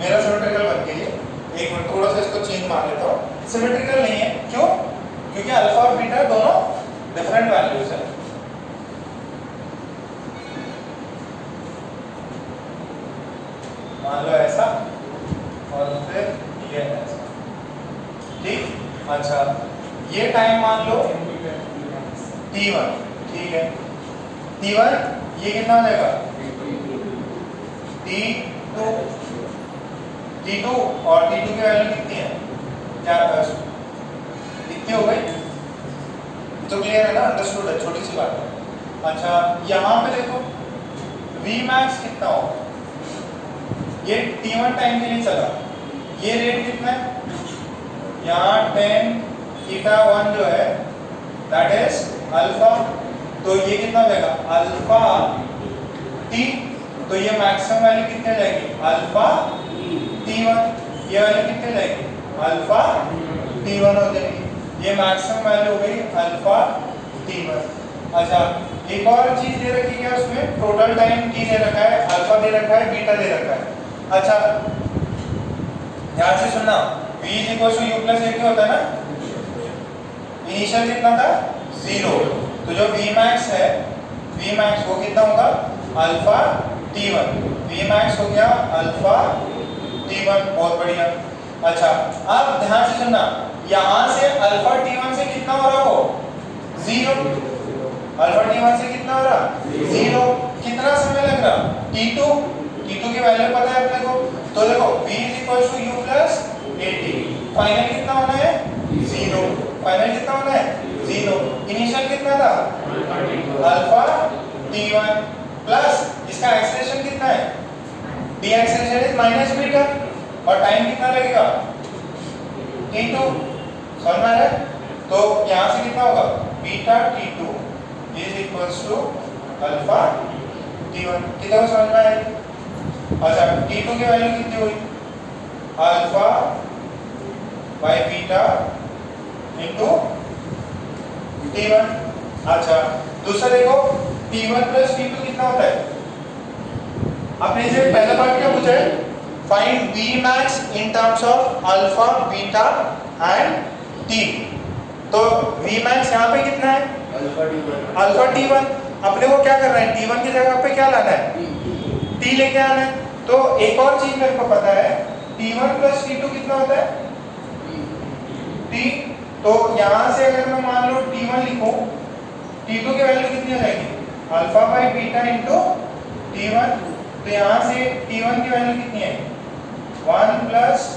मेरा सिमेट्रिकल बन गई है। एक मिनट थोड़ा सा इसको चेंज मार लेता हूँ। सिमेट्रिकल नहीं है, क्यों? क्योंकि अल्फा और बीटा दोनों डिफरेंट वैल्यूज है। मान लो ऐसा और फिर ये ऐसा, ठीक। अच्छा, ये टाइम मान लो t1, ठीक है। t1 ये कितना हो जाएगा? t2, t2 और t2 की वैल्यू कितनी है? क्या कितनी हो गई? तो क्लियर है ना, अंडरस्टूड है, छोटी सी बात है। अच्छा, यहाँ पे देखो Vmax कितना हो? ये t1 टाइम के लिए चला, ये रेट कितना है? यहाँ 10 थीटा 1 जो है दैट इज अल्फा, तो ये कितना हो जाएगा? अल्फा t, तो ये मैक्सिमम वैल्यू कितनी हो जाएगी? Alpha t1। ये वैल्यू कितनी हो जाएगी? अल्फा t1 हो जाएगी। ये मैक्सिमम वैल्यू हो गई अल्फा t1। अच्छा, एक और चीज दे रखी है उसमें, टोटल टाइम t दे रखा है, अल्फा दे रखा है, बीटा दे रखा है। अच्छा, ध्यान से सुनना, v = u + a होता है ना। इनिशियल कितना था? 0। तो जो Vmax है वी मैक्स वो कितना होगा अल्फा T1, वी मैक्स हो गया अल्फा T1, बहुत बढ़िया। अच्छा अब ध्यान से सुनना, यहां से अल्फा T1 से कितना हो रहा हो 0, अल्फा T1 से कितना हो रहा 0, कितना समय लग रहा T2, T2 की वैल्यू पता है अपने को, तो देखो V is to U plus 80, final कितना होना है 0, फाइनल कितना होना है 0, इनिशियल कितना था अल्फा T1 प्लस इसका एक्सेलरेशन कितना है D acceleration is minus beta, और टाइम कितना लगेगा T2, समझ में आ रहा है? तो यहां से कितना होगा beta T2 is equals to alpha T1, कितना समझ में आया? अच्छा T2 की वैल्यू कितनी हुई alpha by beta into T1। अच्छा दूसरा देखो T1 प्लस T2 कितना होता है, आपने से पहला पार्ट क्या पूछा है find V max in terms of alpha beta and T, तो V max यहाँ पे कितना है अल्फा T1, अपने को क्या करना है T1 की जगह पे क्या लाना है T लेके आना है। तो एक और चीज मेरे को पता है T1 प्लस T2 कितना होता है T, तो यहाँ से अगर मैं मान लो T1 लिखूं, T2 की वैल्यू कितनी आ जाएगी alpha by beta into T1, तो यहाँ से T1 की वैल्यू कितनी है 1 plus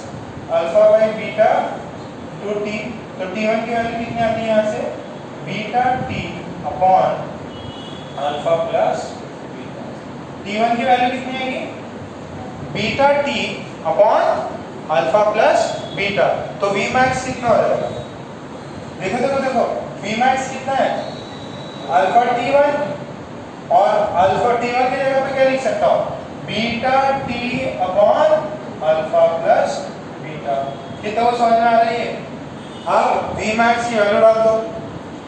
alpha by beta two T, तो T1 की वैल्यू कितनी आती है यहाँ से beta T upon alpha plus beta, T1 की वैल्यू कितनी आएगी beta T upon alpha plus beta, तो V max कितना हो जाएगा देखो देखो देखो V max कितना है अल्फा T1 और अल्फा T1 की जगह पे क्या लिख सकता हूँ beta T upon alpha plus beta, कितना वो समझ में आ रही है? अब V max की वैल्यू डाल दो,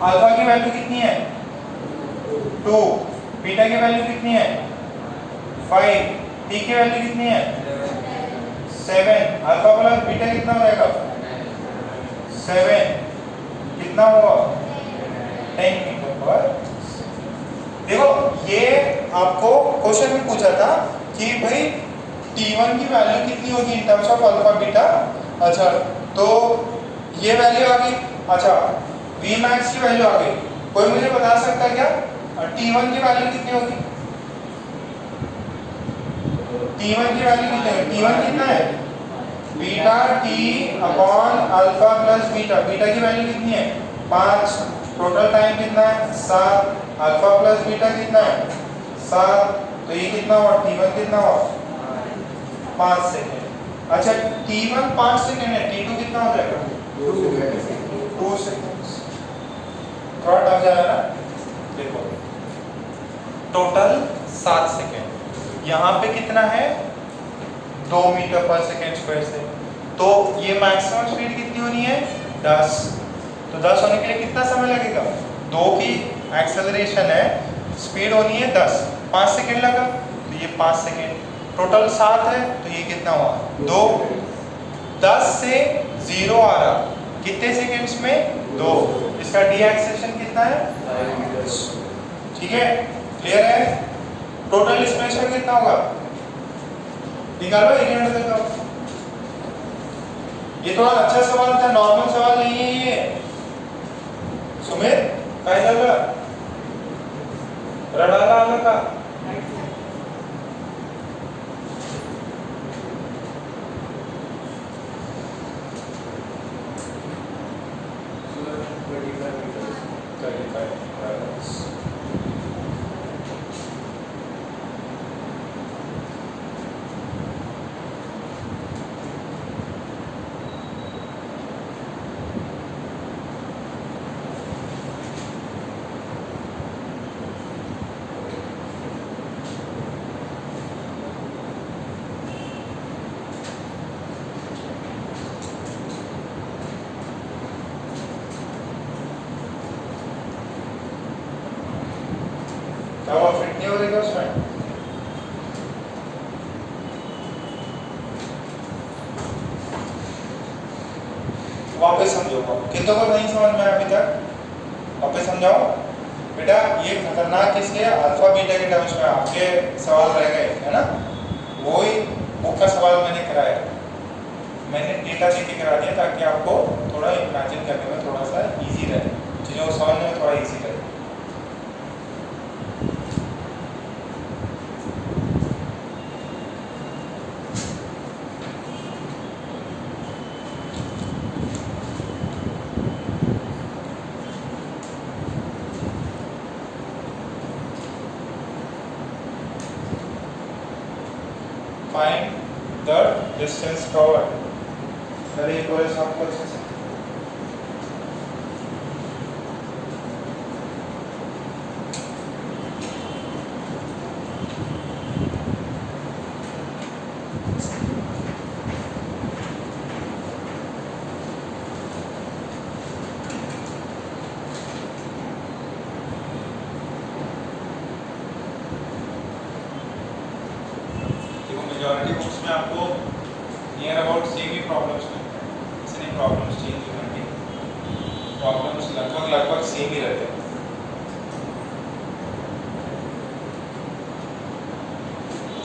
अल्फा की वैल्यू कितनी है 2, बीटा की वैल्यू कितनी है 5, T की वैल्यू कितनी है 7, अल्फा प्लस बीटा कितना हो जाएगा 7, कितना हुआ 10 मीटर पर। देखो ये आपको क्वेश्चन में पूछा था कि भाई T1 की वैल्यू कितनी होगी in terms of alpha beta, अच्छा तो ये वैल्यू आ गई। अच्छा V max की वैल्यू आ गई, कोई मुझे बता सकता है क्या T1 की वैल्यू कितनी होगी, T1 की वैल्यू कितनी है, T1 कितना है beta T upon alpha plus beta, beta की वैल्यू कितनी है 5, टोटल टाइम कितना है 7, अल्फा प्लस बीटा कितना है 7, तो ये कितना हुआ T1 कितना हुआ 5 सेकेंड। अच्छा T1 5 सेकेंड है, T2 कितना हो जाएगा 2 सेकेंड, थोड़ा टफ जा रहा है ना। देखो टोटल 7 सेकेंड, यहाँ पे कितना है 2 मीटर पर सेकेंड स्क्वायर से, तो ये मैक्सिमम स्पीड कितनी होनी है 10, तो 10 होने के लिए कितना समय लगेगा 2 की एक्सेलरेशन है, स्पीड होनी है 10, 5 सेकेंड लगा, तो ये 5 सेकेंड, टोटल 7 है, तो ये कितना हुआ 2, 10 से 0 आ रहा कितने सेकेंड्स में 2, इसका डी एक्सेलरेशन कितना है, ठीक है क्लियर है। टोटल डिस्प्लेसमेंट कितना होगा निकालो, एक मिनट तक। ये थोड़ा अच्छा सवाल था, नॉर्मल सवाल नहीं है ये। सुमित काय झालं रडायला आलं का? क्या हुआ, फिट नहीं हो रही उसमें? वापस समझो, कितनों को नहीं समझ में अभी तक, वापस समझाओ। बेटा ये खतरनाक इसलिए अल्फा बीटा के टर्म्स में आपके सवाल रह गए है ना, वही बुक का सवाल मैंने कराया, मैंने डेटा देके करा दिया ताकि आपको थोड़ा इमेजिन करने में थोड़ा सा इजी रहे, चीज़ों को समझने में थोड़ा इजी रहे। Find the distance covered. पहले एक और आपको अच्छे से मेजॉरिटी बुक्स में आपको near about same he problems मिलते हैं, इसलिए प्रॉब्लम्स चेंज होंगे, प्रॉब्लम्स लगभग सेम ही रहते हैं।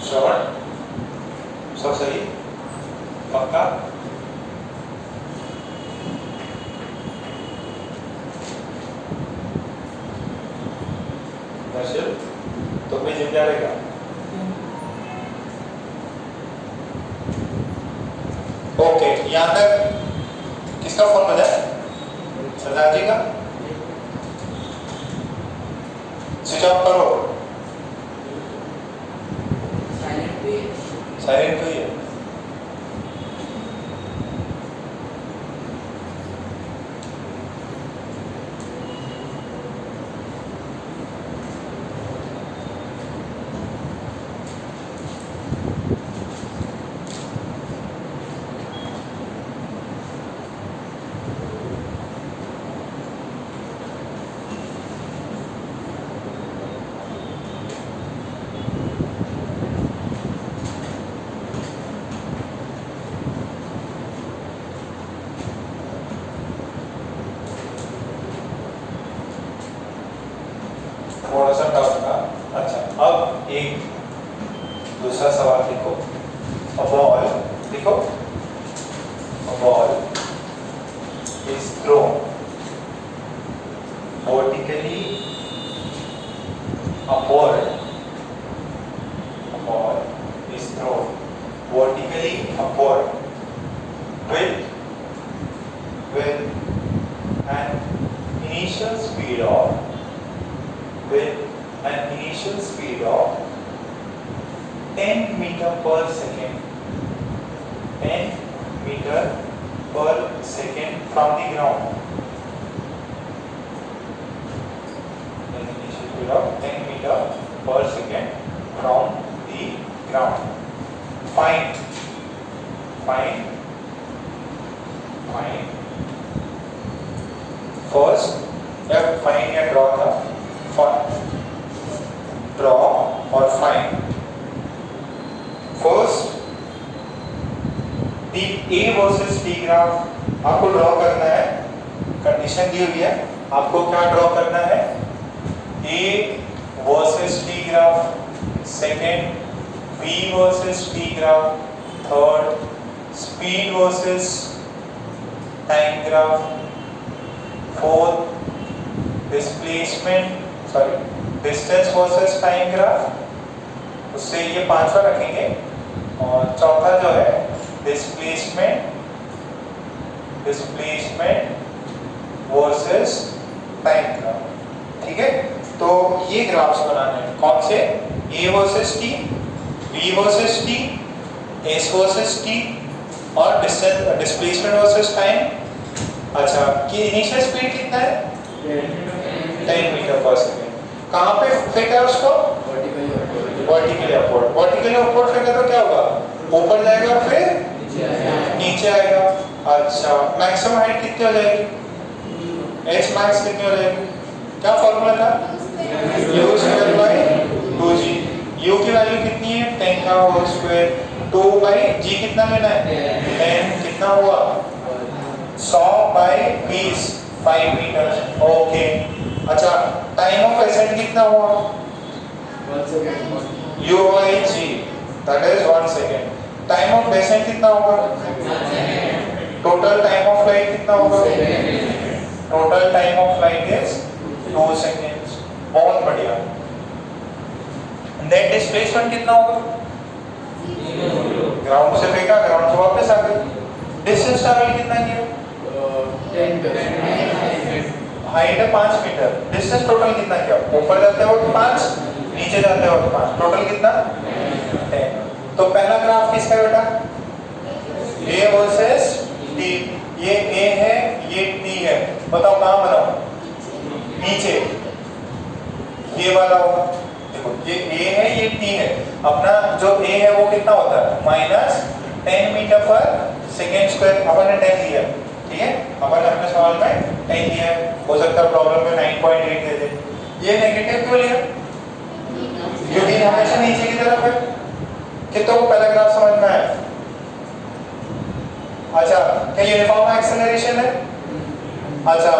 श्रवण सब सही पक्का? दर्शन तो मैं जिम्मेदार रहेगा। ओके, यहाँ तक किसका फोन बजा है? सरदार जी का। स्विच ऑफ करो। साइलेंट हुई है। थोड़ा सा टफ था। अच्छा, अब एक दूसरा सवाल लिखो। A ball, लिखो। A ball is thrown vertically upward. A ball is thrown vertically upward with an initial speed of with an initial speed of 10 meter per second, 10 meter per second from the ground. An initial speed of 10 meter per second from the ground. Find first, find या draw था, draw और find first the A versus T graph आपको draw करना है, condition दी हुई है, आपको क्या ड्रॉ करना है? A versus T graph, second B versus T graph, third speed versus time graph, fourth distance versus time graph, उससे ये पांचवा रखेंगे, और चौथा जो है डिस्प्लेसमेंट वर्सेस टाइम ग्राफ। ठीक है, तो ये ग्राफ्स बनाने हैं, कौन से? A versus T, B versus T, S versus T और डिस्प्लेसमेंट वर्सेस टाइम। अच्छा, कि इनिशियल स्पीड कितना है? 10 मीटर पर सेकेंड। कहाँ पे फिट है उसको? Vertically upward. Vertically upward fit है तो क्या होगा? ऊपर जाएगा फिर नीचे आएगा। अच्छा, मैक्सिमम हाइट कितनी हो जाएगी? एच मैक्स कितनी हो जाएगी? क्या फॉर्मूला था? u square by 2g। u की वैल्यू कितनी है? 10 का होल स्क्वायर। 2 बाई g कितना लेना है? 10। कितना हुआ? 100 बाई 20, 5 मीटर। ओके, अच्छा, टाइम ऑफ एसेंट कितना हुआ? 1 second. UIG, that is 1 second. Time of descent कितना होगा? टोटल टाइम ऑफ फ्लाइट कितना होगा? Total time of flight is 2 seconds. बहुत बढ़िया. नेट डिस्प्लेसमेंट कितना होगा? ग्राउंड से फेंका, ग्राउंड से वापस आ गई. डिस्टेंस ट्रैवल कितना किया? 10. हाइट है 5 मीटर. डिस्टेंस टोटल कितना किया? ऊपर जाते वक्त 5, नीचे जाते वक्त 5. टोटल कितना? 10. तो पहला ग्राफ किसका है बेटा? A versus T. ये A है, ये T है. बताओ कहाँ बनाओ? नीचे. ये वाला होगा. देखो ये A है, ये T है. अपना जो A है वो कितना होता है? -10 मीटर पर सेकेंड स्क्वायर. अपन ने 10 लिया, ठीक है. अपन ने अपने सवाल में 10 लिया है. हो सकता है प्रॉब्लम में 9.8 दे दे. ये नेगेटिव क्यों लिया? क्योंकि हमेशा नीचे की तरफ है. कितनों को पहला ग्राफ समझ में आया? अच्छा, क्या यूनिफॉर्म एक्सेलरेशन है? अच्छा,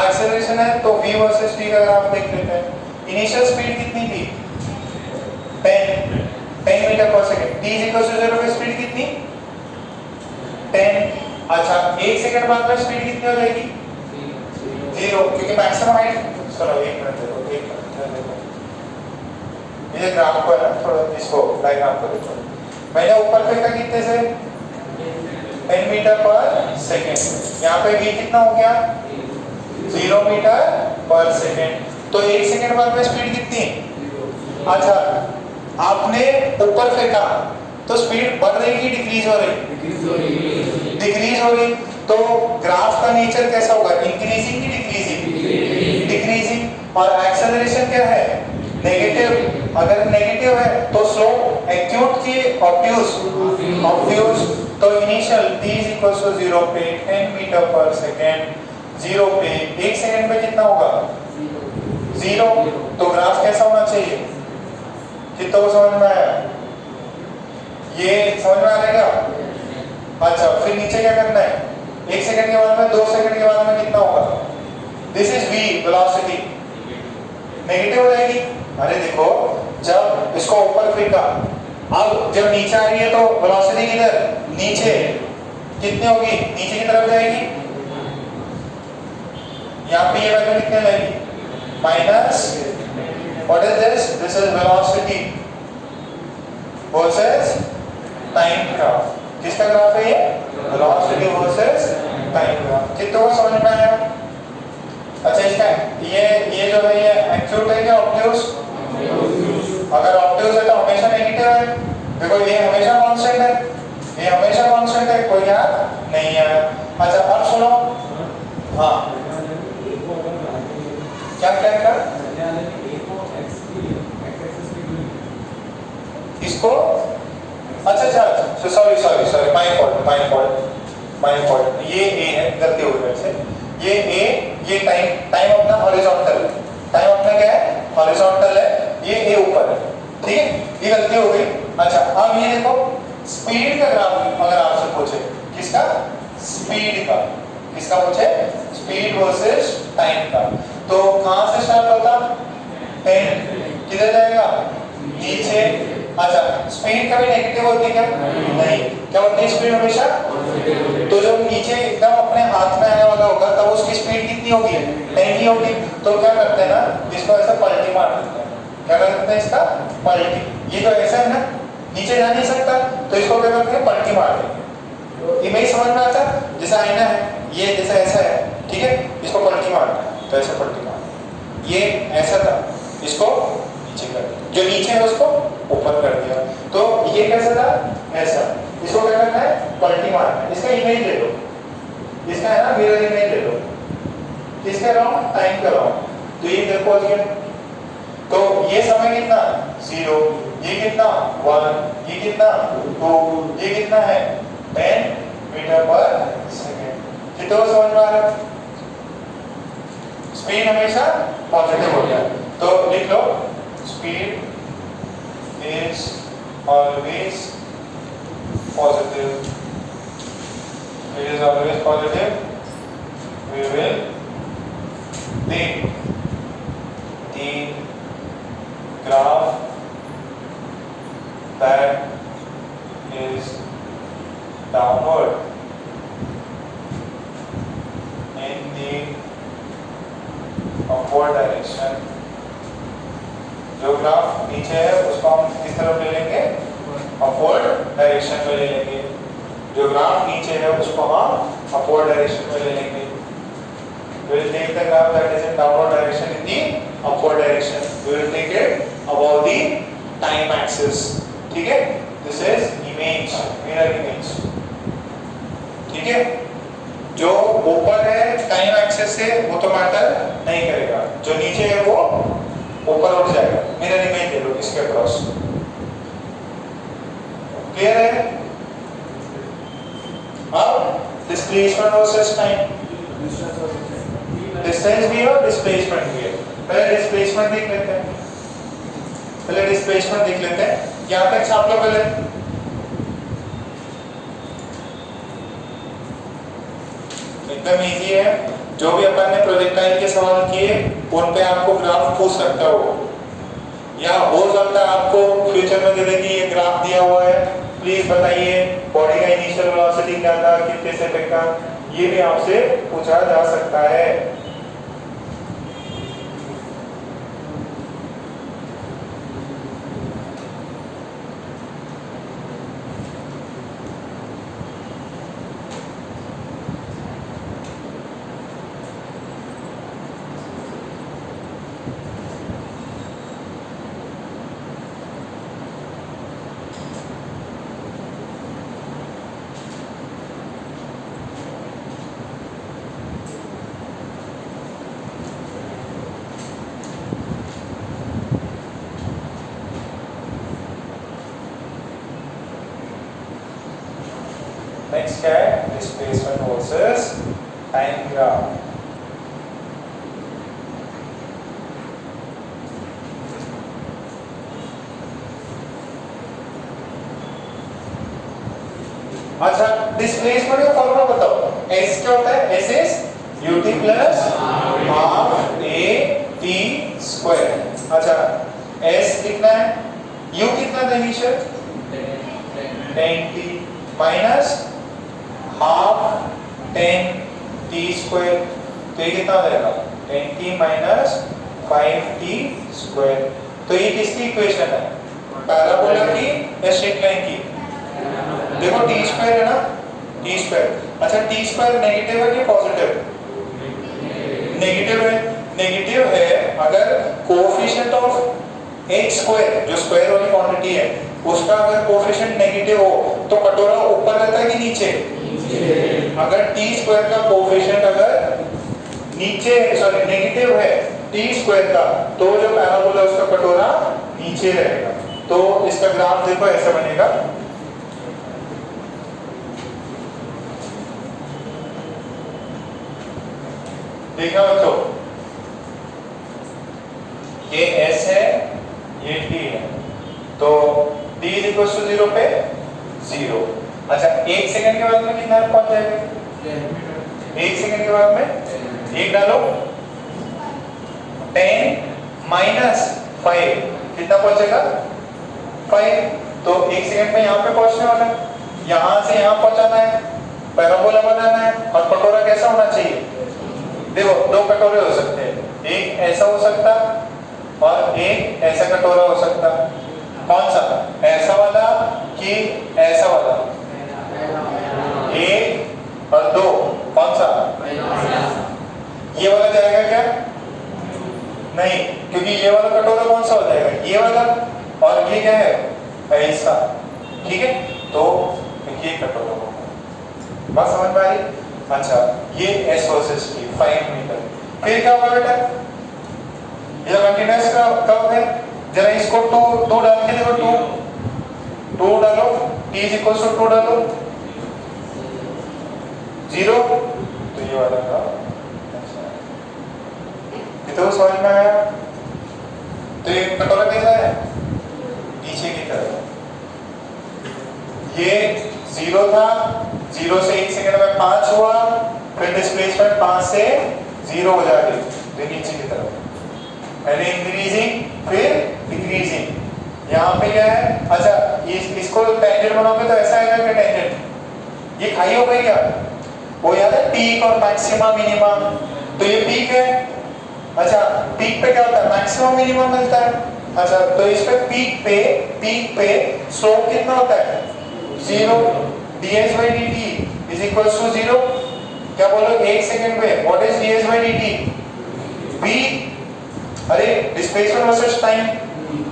एक्सेलरेशन है तो v वर्सेस t का ग्राफ देख लेते हैं. इनिशियल स्पीड कितनी थी? 10 मीटर पर सेकंड. t 0 पे स्पीड कितनी? 10. अच्छा, 1 सेकंड बाद में स्पीड कितनी हो जाएगी? 0, क्योंकि मैक्सिमम हाइट. चलो 1 मिनट देखो, 1 मिनट देखो. ये ग्राफ को है ना, थोड़ा इसको डायग्राम को देखो. मैंने ऊपर फेंका कितने से? 10 मीटर पर सेकेंड. यहाँ पे v कितना हो गया? 0 मीटर पर सेकेंड. तो 1 सेकेंड बाद में स्पीड कितनी? अच्छा, आपने ऊपर फेंका तो स्पीड बढ़ रही कि डिक्रीज हो रही? डिक्रीज हो रही. तो ग्राफ का नेचर कैसा होगा? इंक्रीजिंग कि डिक्रीजिंग? डिक्रीजिंग. और एक्सेलरेशन क्या है? नेगेटिव. अगर नेगेटिव है तो स्लो, एक्यूट की ऑब्ट्यूज. ऑब्ट्यूज. तो इनिशियल t = 0 पे 10 मीटर पर सेकेंड. 0 पे 1 सेकेंड में कितना होगा? 0. तो ग्राफ कैसा होना चाहिए? कितना को समझ में आया? ये समझ में आ रहा है क्या? अच्छा, फिर नीचे क्या करना है? 1 सेकेंड के बाद में, 2 सेकेंड के बाद में कितना होगा? This is v velocity. Negative हो जाएगी. अरे देखो, जब इसको ऊपर फेंका, अब जब नीचे आ रही है तो वेलोसिटी किधर? नीचे. कितनी होगी? नीचे की तरफ जाएगी. यहाँ पे ये वैल्यू कितने जाएगी? Minus. What is this? This is velocity versus time graph. किसका ग्राफ है ये? Velocity versus time graph. कितनों को समझ में आया? अच्छा, इसका ये जो है ये एक्यूट है क्या ऑब्ट्यूज? अगर ऑब्ट्यूज है तो हमेशा नेगेटिव है. देखो ये हमेशा कांस्टेंट है, ये हमेशा कांस्टेंट है. कोई याद नहीं है? अच्छा, अब सुनो. हाँ, क्या क्या क्या? इसको अच्छा अच्छा, सॉरी माय फॉल्ट. ये ए है, गलती हो गई मेरे से. ये ए, ये टाइम अपना हॉरिजॉन्टल. टाइम अपना क्या है? हॉरिजॉन्टल है. ये ए ऊपर है, ठीक है. ये गलती हो गई. अच्छा, अब ये देखो, स्पीड का ग्राफ अगर आपसे पूछे, किसका? स्पीड का. किसका पूछे? स्पीड वर्सेस टाइम का. तो कहां से स्टार्ट होता? 10. किधर जाएगा? नीचे. अच्छा, स्पीड कभी नेगेटिव होती क्या? नहीं. क्या होती है स्पीड हमेशा? तो जब नीचे एकदम अपने हाथ में आने वाला होगा तब उसकी स्पीड कितनी होगी? 10 ही होगी. तो क्या करते हैं ना, इसको ऐसा पलटी मार देते हैं. क्या करते हैं इसका? पलटी. ये तो ऐसा है ना, नीचे जा नहीं सकता, तो इसको क्या करते हैं? पलटी मार देंगे. इमेज समझ में आता? जैसा आईना है, ये जैसा ऐसा है, ठीक है. इसको पलटी मारना है तो ऐसा पलटी मारना. ये ऐसा था, इसको नीचे कर दिया. जो नीचे है उसको ऊपर कर दिया. तो ये कैसा था? ऐसा. इसको क्या करना है? पलटी मारना है. इसका इमेज ले लो. इसका है ना मिरर इमेज ले लो. किसका राउंड? टाइम का राउंड. तो ये इधर पहुंच गया. तो ये समय कितना? 0. ये कितना? 1. ये कितना? 2. ये कितना है? 10 मीटर पर सेकेंड. कितना समझ में आ रहा है? स्पीड हमेशा पॉजिटिव हो गया. तो लिख लो, speed is always positive. It is always positive. We will think upward direction. जो ग्राफ नीचे है उसको हम किस तरफ ले लेंगे, अपवर्ड डायरेक्शन में ले लेंगे। जो ग्राफ नीचे है उसको हम अपवर्ड डायरेक्शन में ले लेंगे। We will take the graph that is in downward direction in the upward direction. We will take it above the time axis. ठीक है? This is image, mirror image. ठीक है? जो ऊपर है टाइम एक्सिस से वो तो मैटर नहीं करेगा, जो नीचे है वो ऊपर उठ जाएगा। मिरर इमेज ले लो इसके क्रॉस। क्लियर है? अब डिस्प्लेसमेंट वर्सेस टाइम, डिस्टेंस भी है और डिस्प्लेसमेंट भी है। पहले डिस्प्लेसमेंट देख लेते हैं, यहां तक छाप लो पहले। एकदम इजी है, जो भी अपन ने प्रोजेक्टाइल के सवाल किए उन पे आपको ग्राफ पूछ सकता हो, या हो सकता है आपको फ्यूचर में दे दे कि ये ग्राफ दिया हुआ है, प्लीज बताइए बॉडी का इनिशियल वेलोसिटी क्या था, कितने से फेंका, ये भी आपसे पूछा जा सकता है। नेक्स्ट क्या है, डिस्प्लेसमेंट वर्सेस टाइम ग्राफ। अच्छा, डिस्प्लेसमेंट का फॉर्मूला बताओ। एस क्या होता है, S is UT plus half A T square. अच्छा, एस कितना है, यू कितना था initial 10t minus half 10t square, तो ये कितना हो जाएगा 10t माइनस 5t स्क्वायर। तो ये किसकी इक्वेशन है, पैराबोला की या स्ट्रेट लाइन की? देखो टी स्क्वायर है ना, टी स्क्वायर। अच्छा, टी स्क्वायर नेगेटिव है कि पॉजिटिव? नेगेटिव है। नेगेटिव है अगर कोएफिशिएंट ऑफ एक्स स्क्वायर, जो स्क्वायर वाली क्वांटिटी है, उसका अगर कोएफिशिएंट नेगेटिव हो तो कटोरा ऊपर रहता है कि नीचे? अगर टी स्क्वायर का कोएफिशिएंट अगर नीचे, सॉरी नेगेटिव है टी स्क्वायर का, तो जो पैराबोला उसका कटोरा नीचे रहेगा। तो इसका ग्राफ देखो ऐसा बनेगा, देखा बच्चों, ये S है, ये T है, तो T इज इक्वल टू 0 पे 0। अच्छा, 1 सेकंड के बाद में कितना पहुंच जाएगा? 1 सेकंड के बाद में 1 डालो, 10 माइनस 5 कितना पहुंचेगा 5। तो 1 सेकंड में यहाँ पे पहुंचने वाला है, यहाँ से यहाँ पहुंचाना है, पैराबोला बनाना है, और कटोरा कैसा होना चाहिए? देखो दो कटोरे हो सकते हैं, एक ऐसा हो सकता और एक ऐसा कटोरा हो सकता। कौन सा, ऐसा वाला कि ऐसा वाला? 1 और 2, कौन सा? ये वाला जाएगा क्या? नहीं, क्योंकि ये वाला कटोरा कौन सा हो जाएगा? ये वाला, और ये क्या है? ऐसा। ठीक है, तो ये कटोरा होगा। बात समझ में आई? अच्छा, ये S वर्सेस T 5 मीटर। फिर क्या होगा बेटा, ये कंटीन्यूअस कर्व है, जरा इसको 2 डाल के देखो, 2 डालो, T इज इक्वल टू 2 डालो, 0, तो ये वाला का कितना समझ में आया? तो ये कटोरा कैसा है, नीचे की तरफ। ये 0 था, 0 से 1 सेकंड में 5 हुआ, फिर डिस्प्लेसमेंट 5 से 0 हो जाती है नीचे की तरफ, पहले इंक्रीजिंग फिर डिक्रीजिंग। यहाँ पे क्या है, अच्छा इसको टेंजेंट बनाओगे तो ऐसा आएगा क्या टेंजेंट? ये खाई हो गई क्या? वो याद है पीक और मैक्सिमा मिनिमा, तो ये पीक है। अच्छा, पीक पे क्या होता है, मैक्सिमम मिनिमम मिलता है। अच्छा, तो इस पे पीक पे स्लोप कितना होता है, 0। ds by dt is equals to 0। क्या बोलो, 1 सेकंड पे what is ds by dt, v, अरे displacement versus time,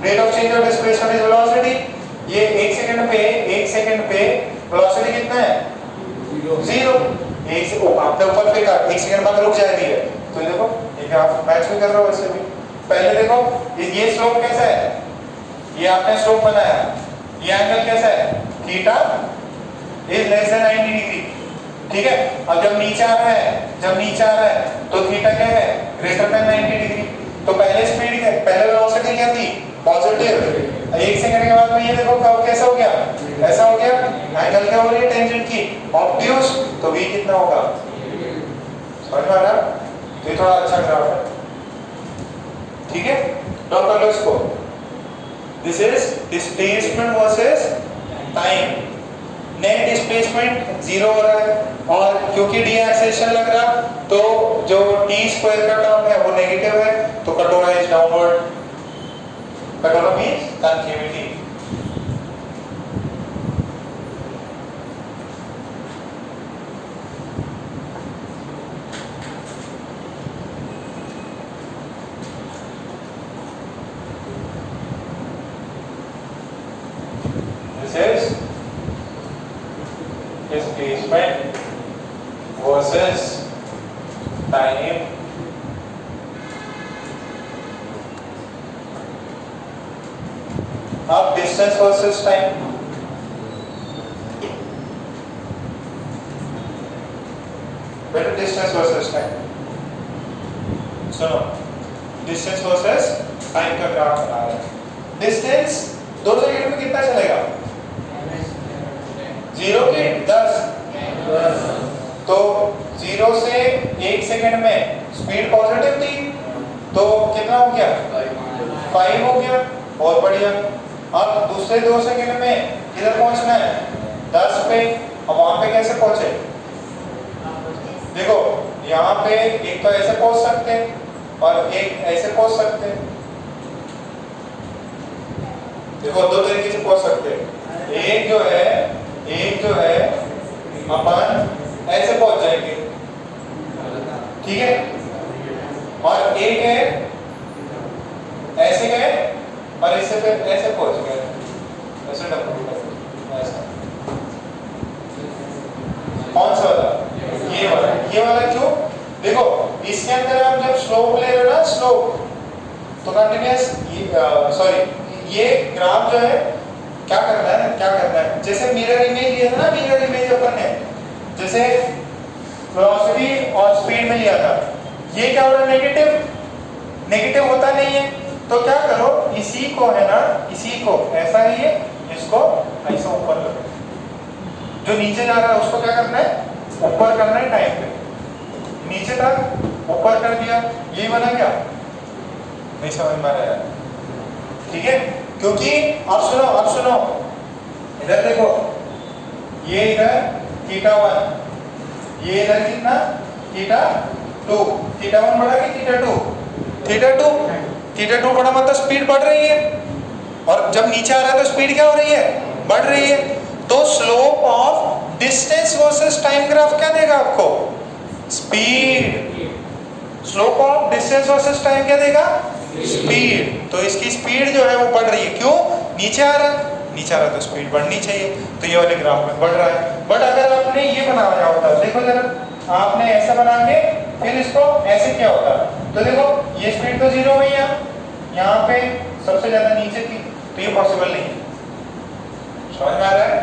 rate of change of displacement is velocity. ये 1 सेकंड पे वेलोसिटी कितना है, 0। एक से आपने ऊपर फेंका, 1 सेकंड बाद रुक जाएगी है। तो ये देखो, ये ग्राफ मैच भी कर रहा हो वैसे भी। पहले देखो ये स्लोप कैसा है, ये आपने स्लोप बनाया, ये एंगल कैसा है, theta is less than 90 degree, ठीक है। अब जब नीचे आ रहा है तो थीटा क्या है, ग्रेटर देन 90 डिग्री। तो पहले स्पीड क्या, पहले वेलोसिटी क्या थी, पॉजिटिव। 1 सेकंड के बाद में ये देखो कब कैसा हो गया, ऐसा हो गया। एंगल क्या हो रही है, टेंजेंट की ऑब्ट्यूज, तो v कितना होगा, समझ में आ रहा। तो ये थोड़ा अच्छा ग्राफ है, ठीक है। ड्रॉ कर लो इसको। This is displacement versus time. Net displacement 0 हो रहा है, और क्योंकि डी एक्सेलेरेशन लग रहा तो जो t स्क्वायर का टर्म है वो नेगेटिव है, तो कटोरा इज डाउनवर्ड। कटोरा means concavity. This is displacement versus time अब distance versus time। बेटा distance versus time, सुनो, distance versus time का ग्राफ बना रहे हैं। distance 2 सेकंड में कितना चलेगा, 0 के 10। तो 0 से 1 सेकंड में स्पीड पॉजिटिव थी, तो कितना हो गया, 5 हो गया, और बढ़िया। अब दूसरे 2 सेकंड में किधर पहुंचना है, 10 पे। अब वहां पे कैसे पहुंचे, देखो यहाँ पे एक तो ऐसे पहुंच सकते हैं और एक ऐसे पहुंच सकते हैं। देखो 2 तरीके से पहुंच सकते हैं। एक जो है अपन ऐसे पहुंच जाएंगे, ठीक है, और एक है ऐसे गए और इससे फिर ऐसे पहुंच गए, ऐसे डबल ऐसा। कौन सा वाला, ये वाला क्यों, देखो इसके अंदर आप जब स्लोप ले रहे हो ना, स्लोप तो कंटिन्यूअस, ये ग्राफ जो है क्या करना है, जैसे मिरर इमेज लिया था ना, मिरर इमेज अपन ने जैसे वेलोसिटी और स्पीड में लिया था, ये क्या हो रहा है, नेगेटिव होता नहीं है। तो क्या करो, इसी को है ना, इसी को ऐसा ही है, इसको ऐसा ऊपर करो, जो नीचे जा रहा है उसको क्या करना है, ऊपर करना है टाइम पे, नीचे तक ऊपर कर दिया, ये बना क्या, नहीं समझ में आ रहा है, ठीक है। क्योंकि अब सुनो इधर देखो, ये इधर थीटा 1, ये इधर कितना, थीटा 2, थीटा 1 बड़ा कि थीटा 2 बड़ा, मतलब स्पीड बढ़ रही है, और जब नीचे आ रहा है तो स्पीड क्या हो रही है, बढ़ रही है। तो slope of distance versus time graph क्या देगा आपको, speed. Slope of distance versus time क्या देगा, स्पीड। तो इसकी स्पीड जो है वो बढ़ रही है, क्यों, नीचे आ रहा है तो स्पीड बढ़नी चाहिए, तो ये वाले ग्राफ में बढ़ रहा है। बट अगर आपने ये बनाया होता, देखो जरा, आपने ऐसा बना के फिर इसको ऐसे किया होता, तो देखो ये स्पीड तो 0 हुई है, यहाँ पे सबसे ज्यादा नीचे थी, तो ये पॉसिबल नहीं है। समझ में आ रहा है।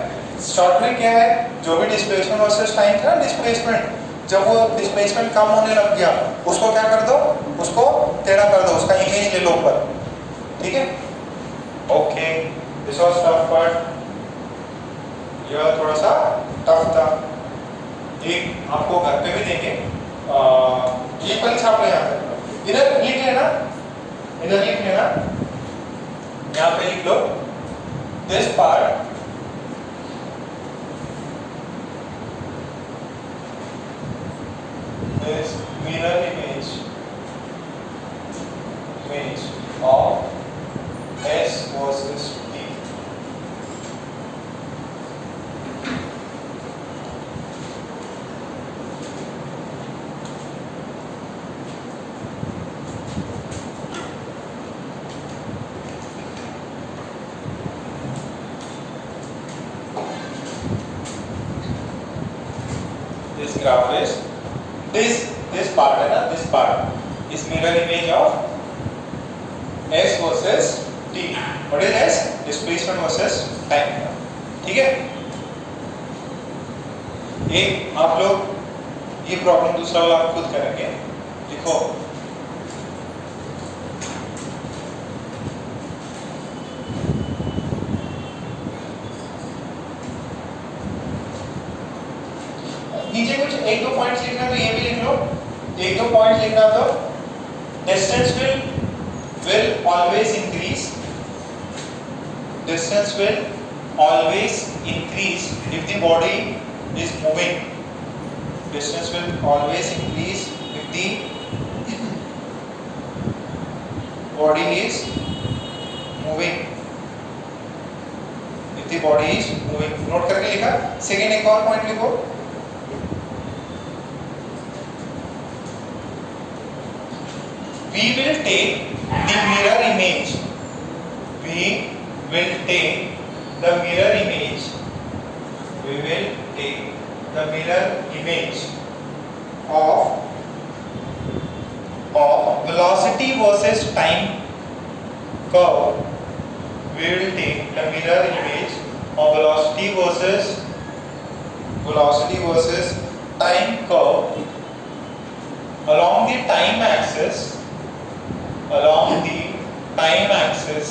शॉर्ट में क्या है, जो भी डिस्प्लेसमेंट वर्सेस टाइम था, डिस्प्लेसमेंट जब वो डिस्प्लेसमेंट कम होने लग गया, उसको क्या कर दो, उसको टेढ़ा कर दो, उसका इमेज ले लो ऊपर, ठीक है। Okay, this was tough part, यह थोड़ा सा टफ था। एक आपको घर पे भी देंगे, ये पेन छाप ले, यहाँ पे इधर लिख लेना, यहाँ पे लिख लो, this part is mirror image is this part है ना, this part is mirror image of s versus t. What is s? Displacement versus time. ठीक है, एक आप लोग ये प्रॉब्लम दूसरा वाला आप खुद करेंगे. लिखो नीचे कुछ एक दो पॉइंट्स लिखना तो ये भी लिख लो. एक दो पॉइंट्स लिखना तो distance will always increase. Distance will always increase if the body is moving. Distance will always increase if the body is moving. If the body is moving. Note करके लिखा. सेकेंड एक और पॉइंट लिखो. We will take the mirror image. We will take the mirror image. We will take the mirror image of velocity versus time curve. We will take the mirror image of velocity versus time curve along the time axis. Along the time axis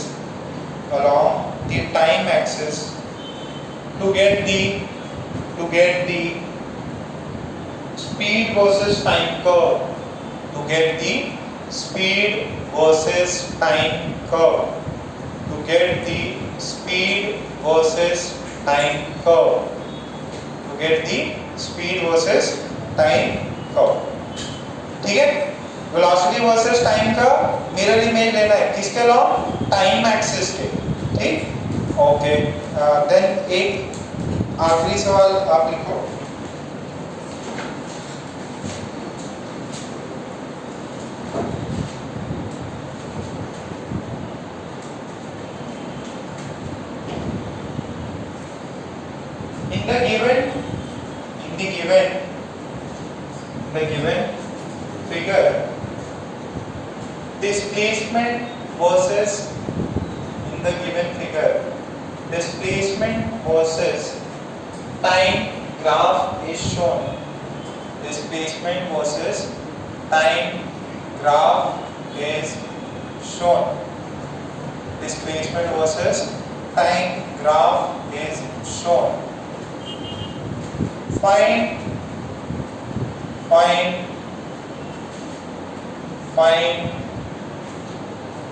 to get the speed versus time curve. To get the speed versus time curve. To get the speed versus time curve. To get the speed versus time curve. ठीक है, velocity versus time का mirror image लेना है. किसके law? Time axis के. ठीक, okay. Then एक आखिरी सवाल आप लिखो. In the given figure, displacement versus time graph is shown. Displacement versus time graph is shown. Displacement versus time graph is shown. Find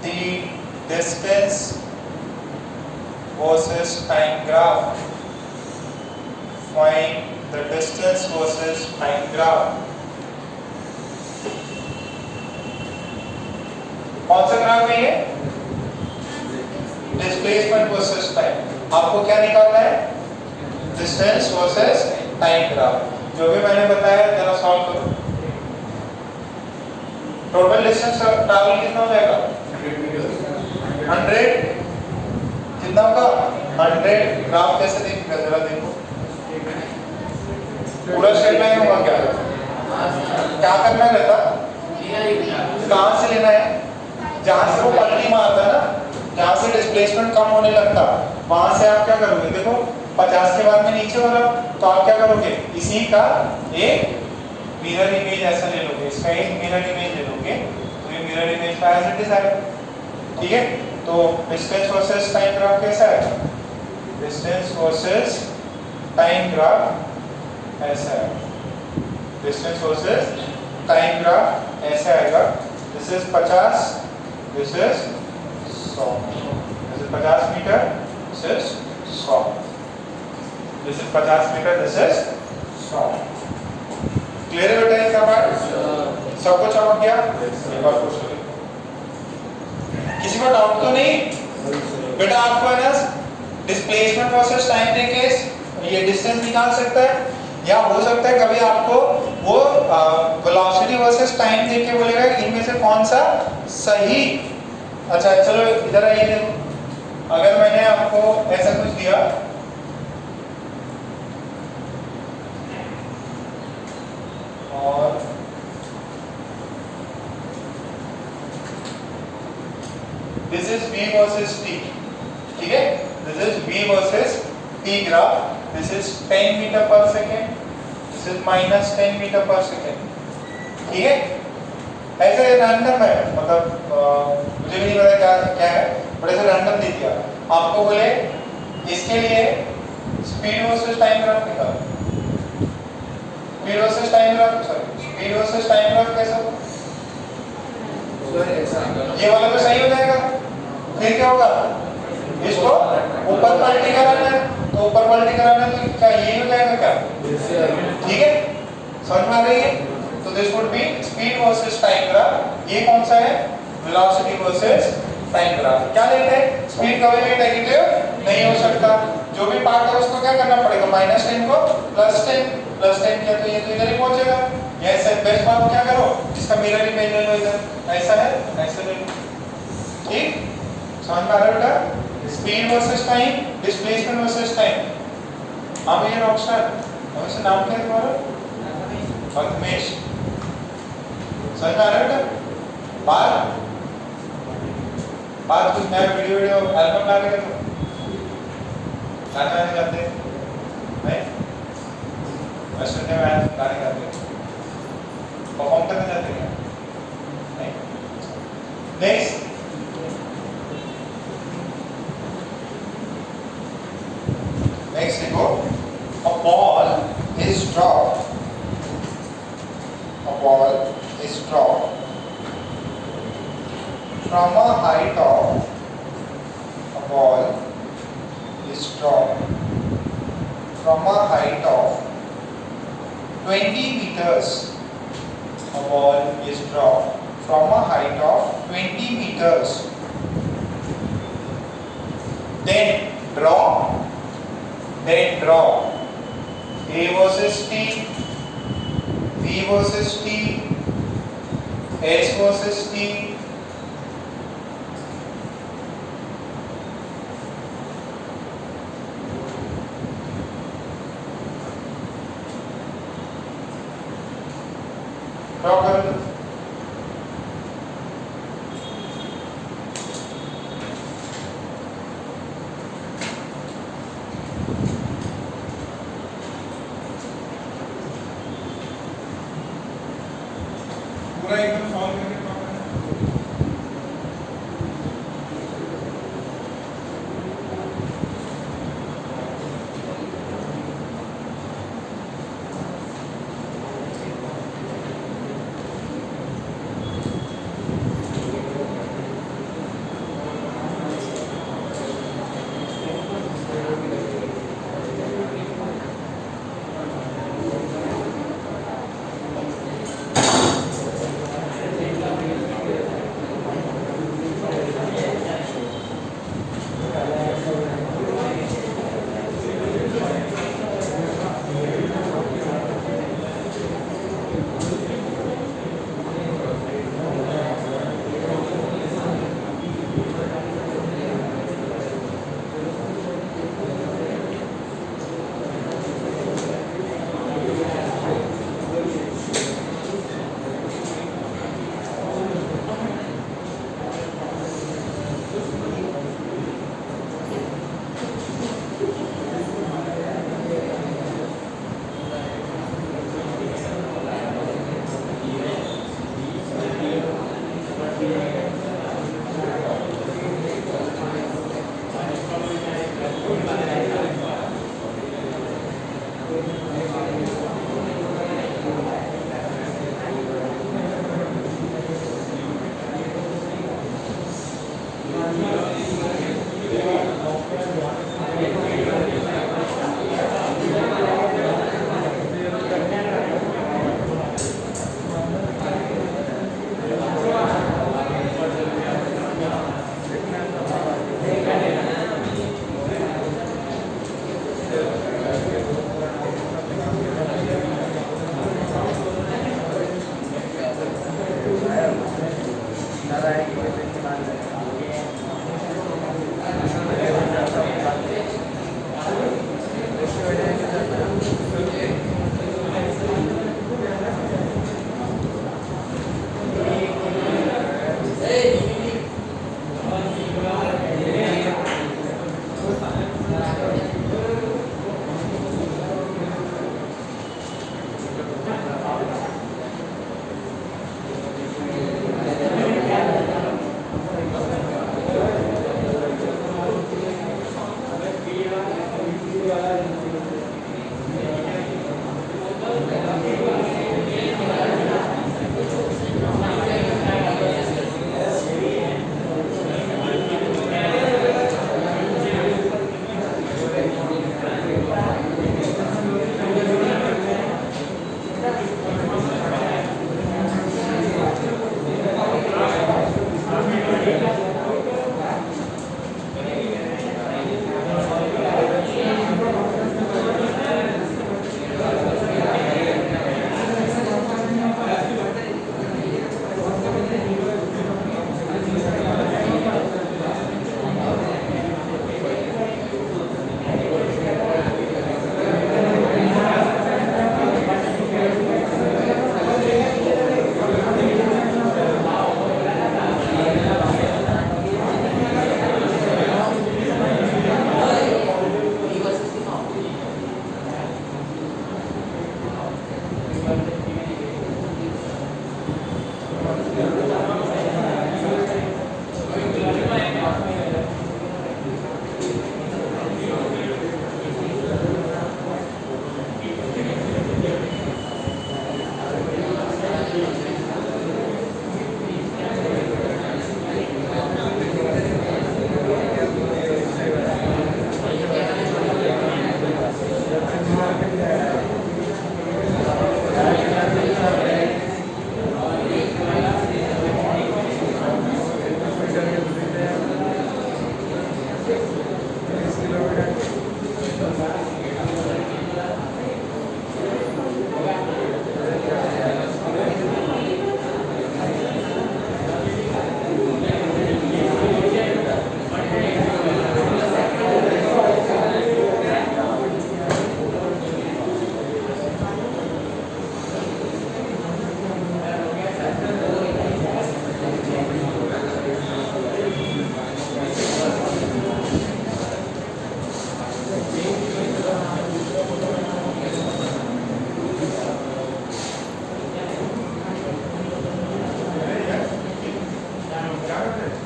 the distance versus time graph. Find the distance versus time graph. कौन सा graph है ये? Displacement versus time. आपको क्या निकालना है? Distance versus time graph. जो भी मैंने बताया जरा सॉल्व करो. टोटल डिस्टेंस ट्रैवल कितना हो जाएगा? 100. कितना होगा? 100. ग्राफ कैसे दिखेगा जरा देखो. पूरा स्ट्रेट लाइन होगा क्या? क्या करना रहता? कहाँ से लेना है? जहाँ से वो पलटी मारता है ना, जहाँ से डिस्प्लेसमेंट कम होने लगता, वहां से आप क्या करोगे? देखो 50 के बाद में नीचे हो रहा, तो आप क्या करोगे? इसी का एक मिरर इमेज ऐसा ले लोगे. इसका एक मिरर इमेज ले लोगे तो ये मिरर इमेज का एज इट इज आएगा. ठीक है, तो डिस्टेंस वर्सेस टाइम ग्राफ कैसा है? डिस्टेंस वर्सेस टाइम ग्राफ ऐसा है. डिस्टेंस वर्सेस टाइम ग्राफ ऐसा आएगा. This is 50, this is 100. This is 50 metre, this is 100. This is 50 metre, this is 100. Clear है बेटा इसका पार्ट? सब कुछ समझ गया? एक बार पूछ लो. किसी को डाउट तो नहीं? बेटा आपको है ना डिस्प्लेसमेंट वर्सेस टाइम देके ये डिस्टेंस निकाल सकता है, या हो सकता है कभी आपको वो वेलोसिटी वर्सेस टाइम देके बोलेगा इनमें से कौन सा सही. अच्छा चलो इधर आइए. देखो अगर मैंने आपको ऐसा कुछ दिया, और this is V versus T, ठीक है, this is V versus T graph, this is 10 metre per second, this is -10 metre per second, ठीक है। ऐसे रैंडम है, मतलब मुझे भी नहीं पता क्या क्या है, बट ऐसे रैंडम दे दिया आपको, बोले इसके लिए स्पीड वर्सेस टाइम ग्राफ निकालो, speed versus time graph, sorry speed versus time graph कैसा होगा, ये वाला तो सही हो जाएगा, फिर क्या होगा, इसको ऊपर पलटी कराना है, तो ऊपर पलटी कराना है तो क्या यही हो जाएगा क्या, ठीक है, समझ में आ रही है। तो this would be speed versus time graph, ये कौन सा है, वेलोसिटी वर्सेस टाइम ग्राफ। क्या लेते हैं, स्पीड कभी भी नेगेटिव नहीं हो सकता, जो भी पार्ट है उसको क्या करना पड़ेगा, -10 को +10 किया तो ये तो इधर ही पहुंचेगा, ऐसे बेस्ट बात क्या करो, इसका मिरर इमेज ले लो, इधर ऐसा है ऐसे ले लो, ठीक, समझ में आ रहा है बेटा, speed versus time, displacement versus time. अब ये रॉकस्टार, अब इसका नाम क्या है तुम्हारा, पद्मेश, समझ में आ रहा है बेटा, बात कुछ नया वीडियो एल्बम ला रहे हो, गाने गाते हैं नहीं, वेस्टर्न में गाने गाते हैं, परफॉर्म करने जाते हैं नहीं। नेक्स्ट, देखो, a ball is dropped, a ball is dropped from a height of, a ball is dropped from a height of 20 meters, a ball is dropped from a height of 20 meters, then draw A versus T, V versus T, S versus T, draw कर दो। पूरा एकदम solve करके draw करना।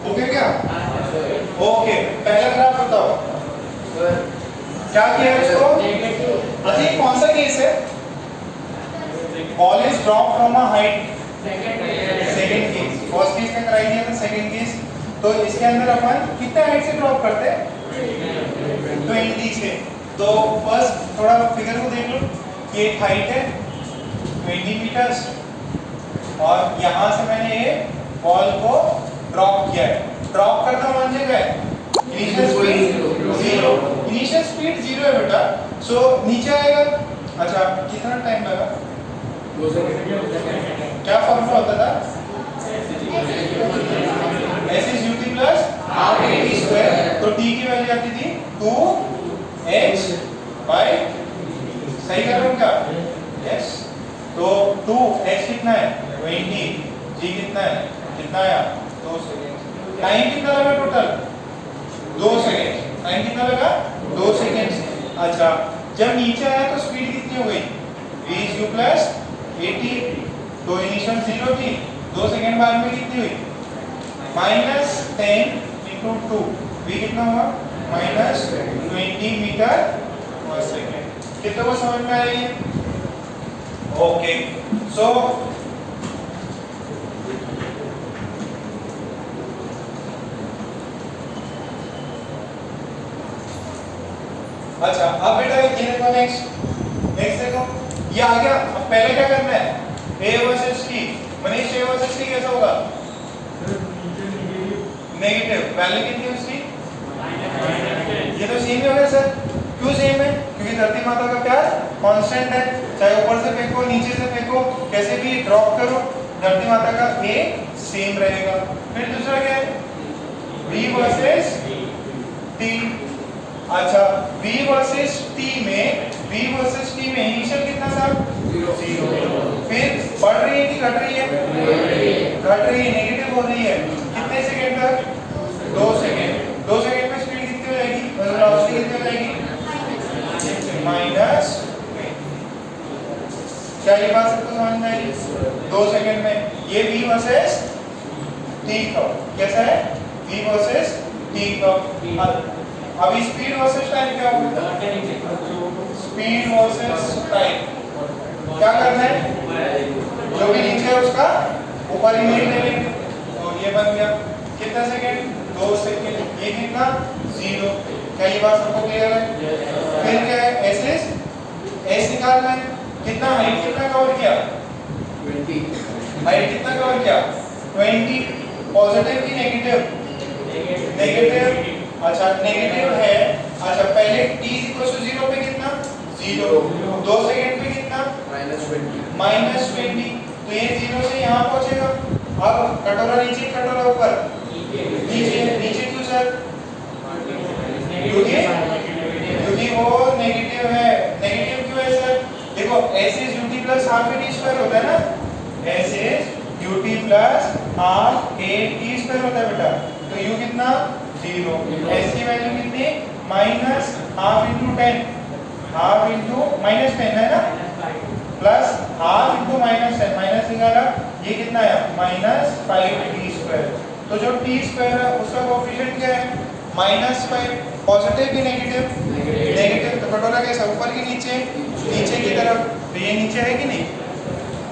Okay क्या? Okay, पहला graph बताओ क्या किया है इसको? अच्छा ये कौन सा केस है? Ball is drop from a height, second case. First case का कराई दिया था, सेकंड केस। तो इसके अंदर अपन कितने हाइट से ड्रॉप करते हैं? 20 से। तो फर्स्ट थोड़ा फिगर को देख लो, ये हाइट है 20 मीटर्स और यहाँ से मैंने ये बॉल को ड्रॉप किया है। ड्रॉप करना मान जगह है इनिशियल स्पीड 0, इनिशियल स्पीड 0 है बेटा। सो नीचे आएगा। अच्छा कितना टाइम लगा? 2 सेकंड। क्या फॉर्मूला होता था? s is ut plus half at square। तो t की वैल्यू आती थी 2h by, सही कर रहा हूँ क्या? यस। तो 2h कितना है? 20, g कितना है? कितना आया? 2 सेकंड। टाइम कितना लगा टोटल? 2 सेकंड। टाइम कितना लगा? 2 सेकंड। अच्छा जब नीचे आया तो स्पीड कितनी हो गई? v is u plus 80। तो इनिशियल 0 थी, 2 सेकंड बाद में कितनी हुई? -10 into 2, v कितना हुआ? -20 मीटर पर सेकंड। कितने को समझ में आ रही है? ओके सो अच्छा अब बेटा ये देखो, नेक्स्ट देखो, ये आ गया। अब पहले क्या करना है? a versus t। Manish a versus t कैसा होगा? नेगेटिव। वैल्यू कितनी है उसकी? ये तो सेम ही होगा सर। क्यों सेम है? क्योंकि धरती माता का प्यार कांस्टेंट है, चाहे ऊपर से फेंको नीचे से फेंको कैसे भी ड्रॉप करो, धरती माता का a सेम रहेगा। फिर दूसरा क्या है? v versus t। अच्छा v वर्सेस t में इनिशियल कितना था? 0। फिर बढ़ रही है कि घट रही है? घट रही है, नेगेटिव हो रही है। कितने सेकंड तक? 2 सेकंड। 2 सेकंड में स्पीड कितनी हो जाएगी? वेलोसिटी कितनी हो जाएगी? माइनस। क्या ये बात सबको समझ में आई? 2 सेकंड में ये v वर्सेस t का कैसा है? v वर्सेस t का। अभी स्पीड वर्सेस टाइम क्या होगा? Speed versus time. क्या करना है? जो भी नीचे है उसका ऊपर इमेज ले लेंगे। तो ये बन गया कितना सेकंड? 2 सेकंड। ये कितना? 0। क्या ये बात सबको क्लियर है? फिर क्या है? एस निकालना है। कितना हाइट कितना कवर किया? 20। हाइट कितना कवर किया? 20। पॉजिटिव की नेगेटिव? नेगेटिव। अच्छा नेगेटिव है। अच्छा पहले t 0 पे कितना? 0। 2 सेकंड पे कितना? -20। तो ये 0 से यहाँ पहुंचेगा। अब कटोरा नीचे, कटोरा ऊपर? नीचे क्यों सर? क्योंकि वो नेगेटिव है। नेगेटिव क्यों है सर? देखो s is ut plus half a t square होता है ना, s is ut plus half a t square होता है बेटा। तो u कितना? 0। s की वैल्यू कितनी? -half into 10, हाफ इंटू -10 है ना, प्लस हाफ इंटू -10, माइनस निकाला, ये कितना आया? -5t²। तो जो t² है उसका कोएफिशिएंट क्या है? -5। पॉजिटिव की नेगेटिव? नेगेटिव। तो कटोरा कैसा? ऊपर की नीचे? नीचे की तरफ। तो ये नीचे है कि नहीं?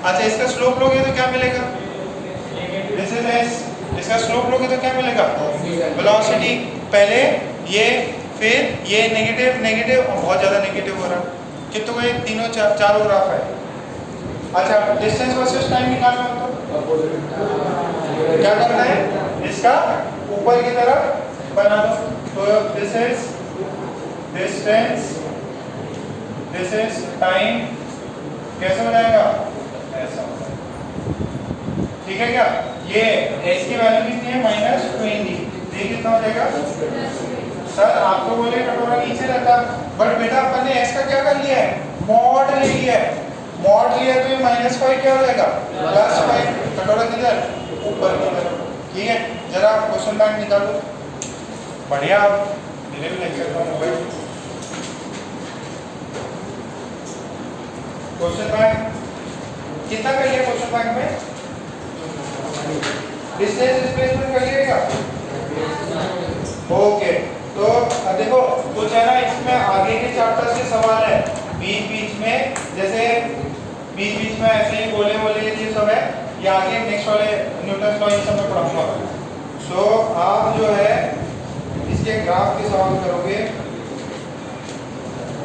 अच्छा इसका स्लोप लोगे तो क्या मिलेगा? This is s। इसका स्लोप लोगे तो क्या मिलेगा? वेलोसिटी। पहले ये, फिर ये नेगेटिव नेगेटिव और बहुत ज्यादा नेगेटिव हो रहा है। कितने को? तीनों चारों ग्राफ है। अच्छा डिस्टेंस वर्सेस टाइम निकालना हो तो क्या करना है? इसका ऊपर की तरफ बना दो। तो this is distance, this is time. कैसे हो जाएगा? ऐसा। ठीक है क्या? ये s की वैल्यू कितनी है? -20। ये कितना हो जाएगा? सर आप तो बोले कटोरा नीचे रहता, बट बेटा अपन ने s का क्या कर लिया है? मॉड ले लिया है। मॉड लिया तो ये -5 क्या हो जाएगा? +5। कटोरा किधर? ऊपर की तरफ। ठीक है, जरा क्वेश्चन बैंक निकालो। बढ़िया, मेरे भी लेक्चर का मोबाइल क्वेश्चन बैंक कितना कर लिया? क्वेश्चन बैंक में डिस्टेंस डिस्प्लेसमेंट कर लिएगा। ओके, तो देखो कुछ है ना इसमें आगे के चैप्टर से सवाल है, बीच बीच में जैसे बीच बीच में ऐसे ही बोले बोले ये सब है, ये आगे नेक्स्ट वाले न्यूटन लॉ ये सब मैं पढ़ाऊंगा। सो आप जो है इसके ग्राफ के सवाल करोगे।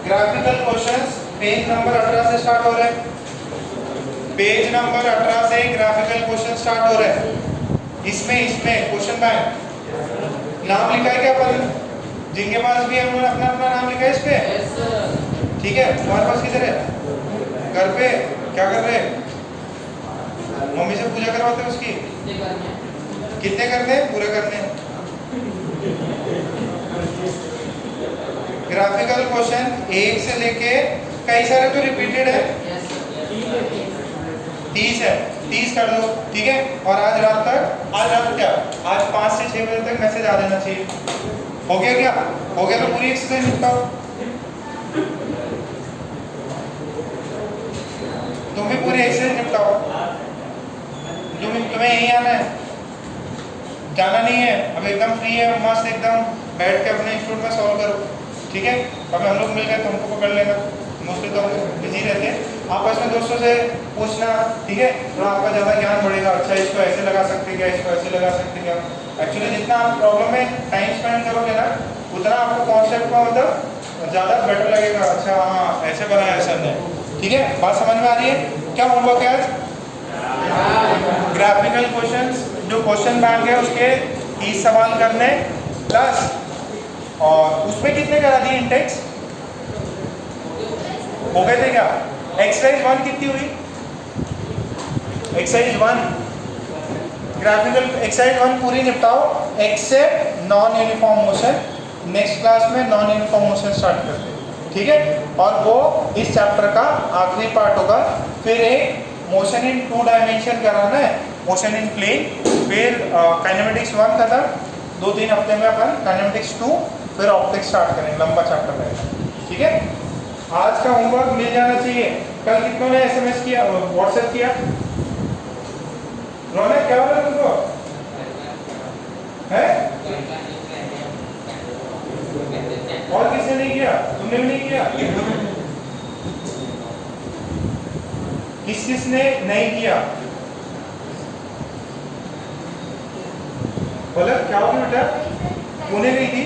ग्राफिकल क्वेश्चंस पेज नंबर 18 से स्टार्ट हो रहे हैं। पेज नंबर 18 से ग्राफिकल क्वेश्चन स्टार्ट हो रहे हैं। इसमें क्वेश्चन बैंक नाम लिखा है क्या अपन जिनके पास भी है उन्होंने अपना अपना नाम लिखा है इस पे? ठीक है, तुम्हारे पास किधर है? घर पे क्या कर रहे हैं? मम्मी से पूजा करवाते हैं उसकी? कितने करने हैं? पूरे करने हैं। ग्राफिकल क्वेश्चन 1 से लेके कई सारे तो रिपीटेड है, 30 है, 30 कर दो, ठीक है। और आज रात क्या, आज 5 से 6 बजे तक मैसेज आ जाना चाहिए। हो गया क्या? हो गया तो पूरी एक्सरसाइज निपटाओ। तुम भी पूरी एक्सरसाइज निपटाओ। तुम्हें यहीं आना है, जाना नहीं है। अब एकदम फ्री है, मस्त एकदम बैठ के अपने इंस्टीट्यूट में सॉल्व करो, ठीक है। अब हम लोग मिल गए तो हमको पकड़ लेना, मोस्टली तो बिजी रहते हैं। आपस में दोस्तों से पूछना, ठीक है, तो आपका ज़्यादा ज्ञान बढ़ेगा। अच्छा इसको ऐसे लगा सकते क्या, इसको ऐसे लगा सकते क्या। एक्चुअली जितना आप प्रॉब्लम में टाइम स्पेंड करोगे ना, उतना आपको कॉन्सेप्ट का मतलब ज़्यादा बेटर लगेगा। अच्छा हाँ ऐसे बनाया है सर ने, ठीक है। बात समझ में आ रही है? क्या होमवर्क है आज? ग्राफिकल क्वेश्चंस जो क्वेश्चन बैंक है उसके 30 सवाल करने प्लस, और उसमें कितने करा दिए इंटेक्स? हो गए थे क्या? एक्सरसाइज 1 कितनी हुई? एक्सरसाइज 1 ग्राफिकल एक्सरसाइज 1 पूरी निपटाओ except non uniform motion. Next class में नॉन यूनिफॉर्म मोशन स्टार्ट करते हैं, ठीक है। और वो इस चैप्टर का आखिरी पार्ट होगा। फिर एक मोशन इन 2 डायमेंशन कराना है, मोशन इन प्लेन। फिर काइनेमेटिक्स 1 खत्म, 2-3 हफ्ते में अपन काइनेमेटिक्स 2, फिर ऑप्टिक्स स्टार्ट करेंगे। लंबा चैप्टर रहेगा, ठीक है। आज का होमवर्क मिल जाना चाहिए। कल कितनों ने SMS किया, व्हाट्सएप किया? रौनक क्या हो रहा है तुमको? है? और किसने नहीं किया? तुमने भी नहीं किया? किसने नहीं किया? बोला क्या हो गया बेटा? पुणे गई थी?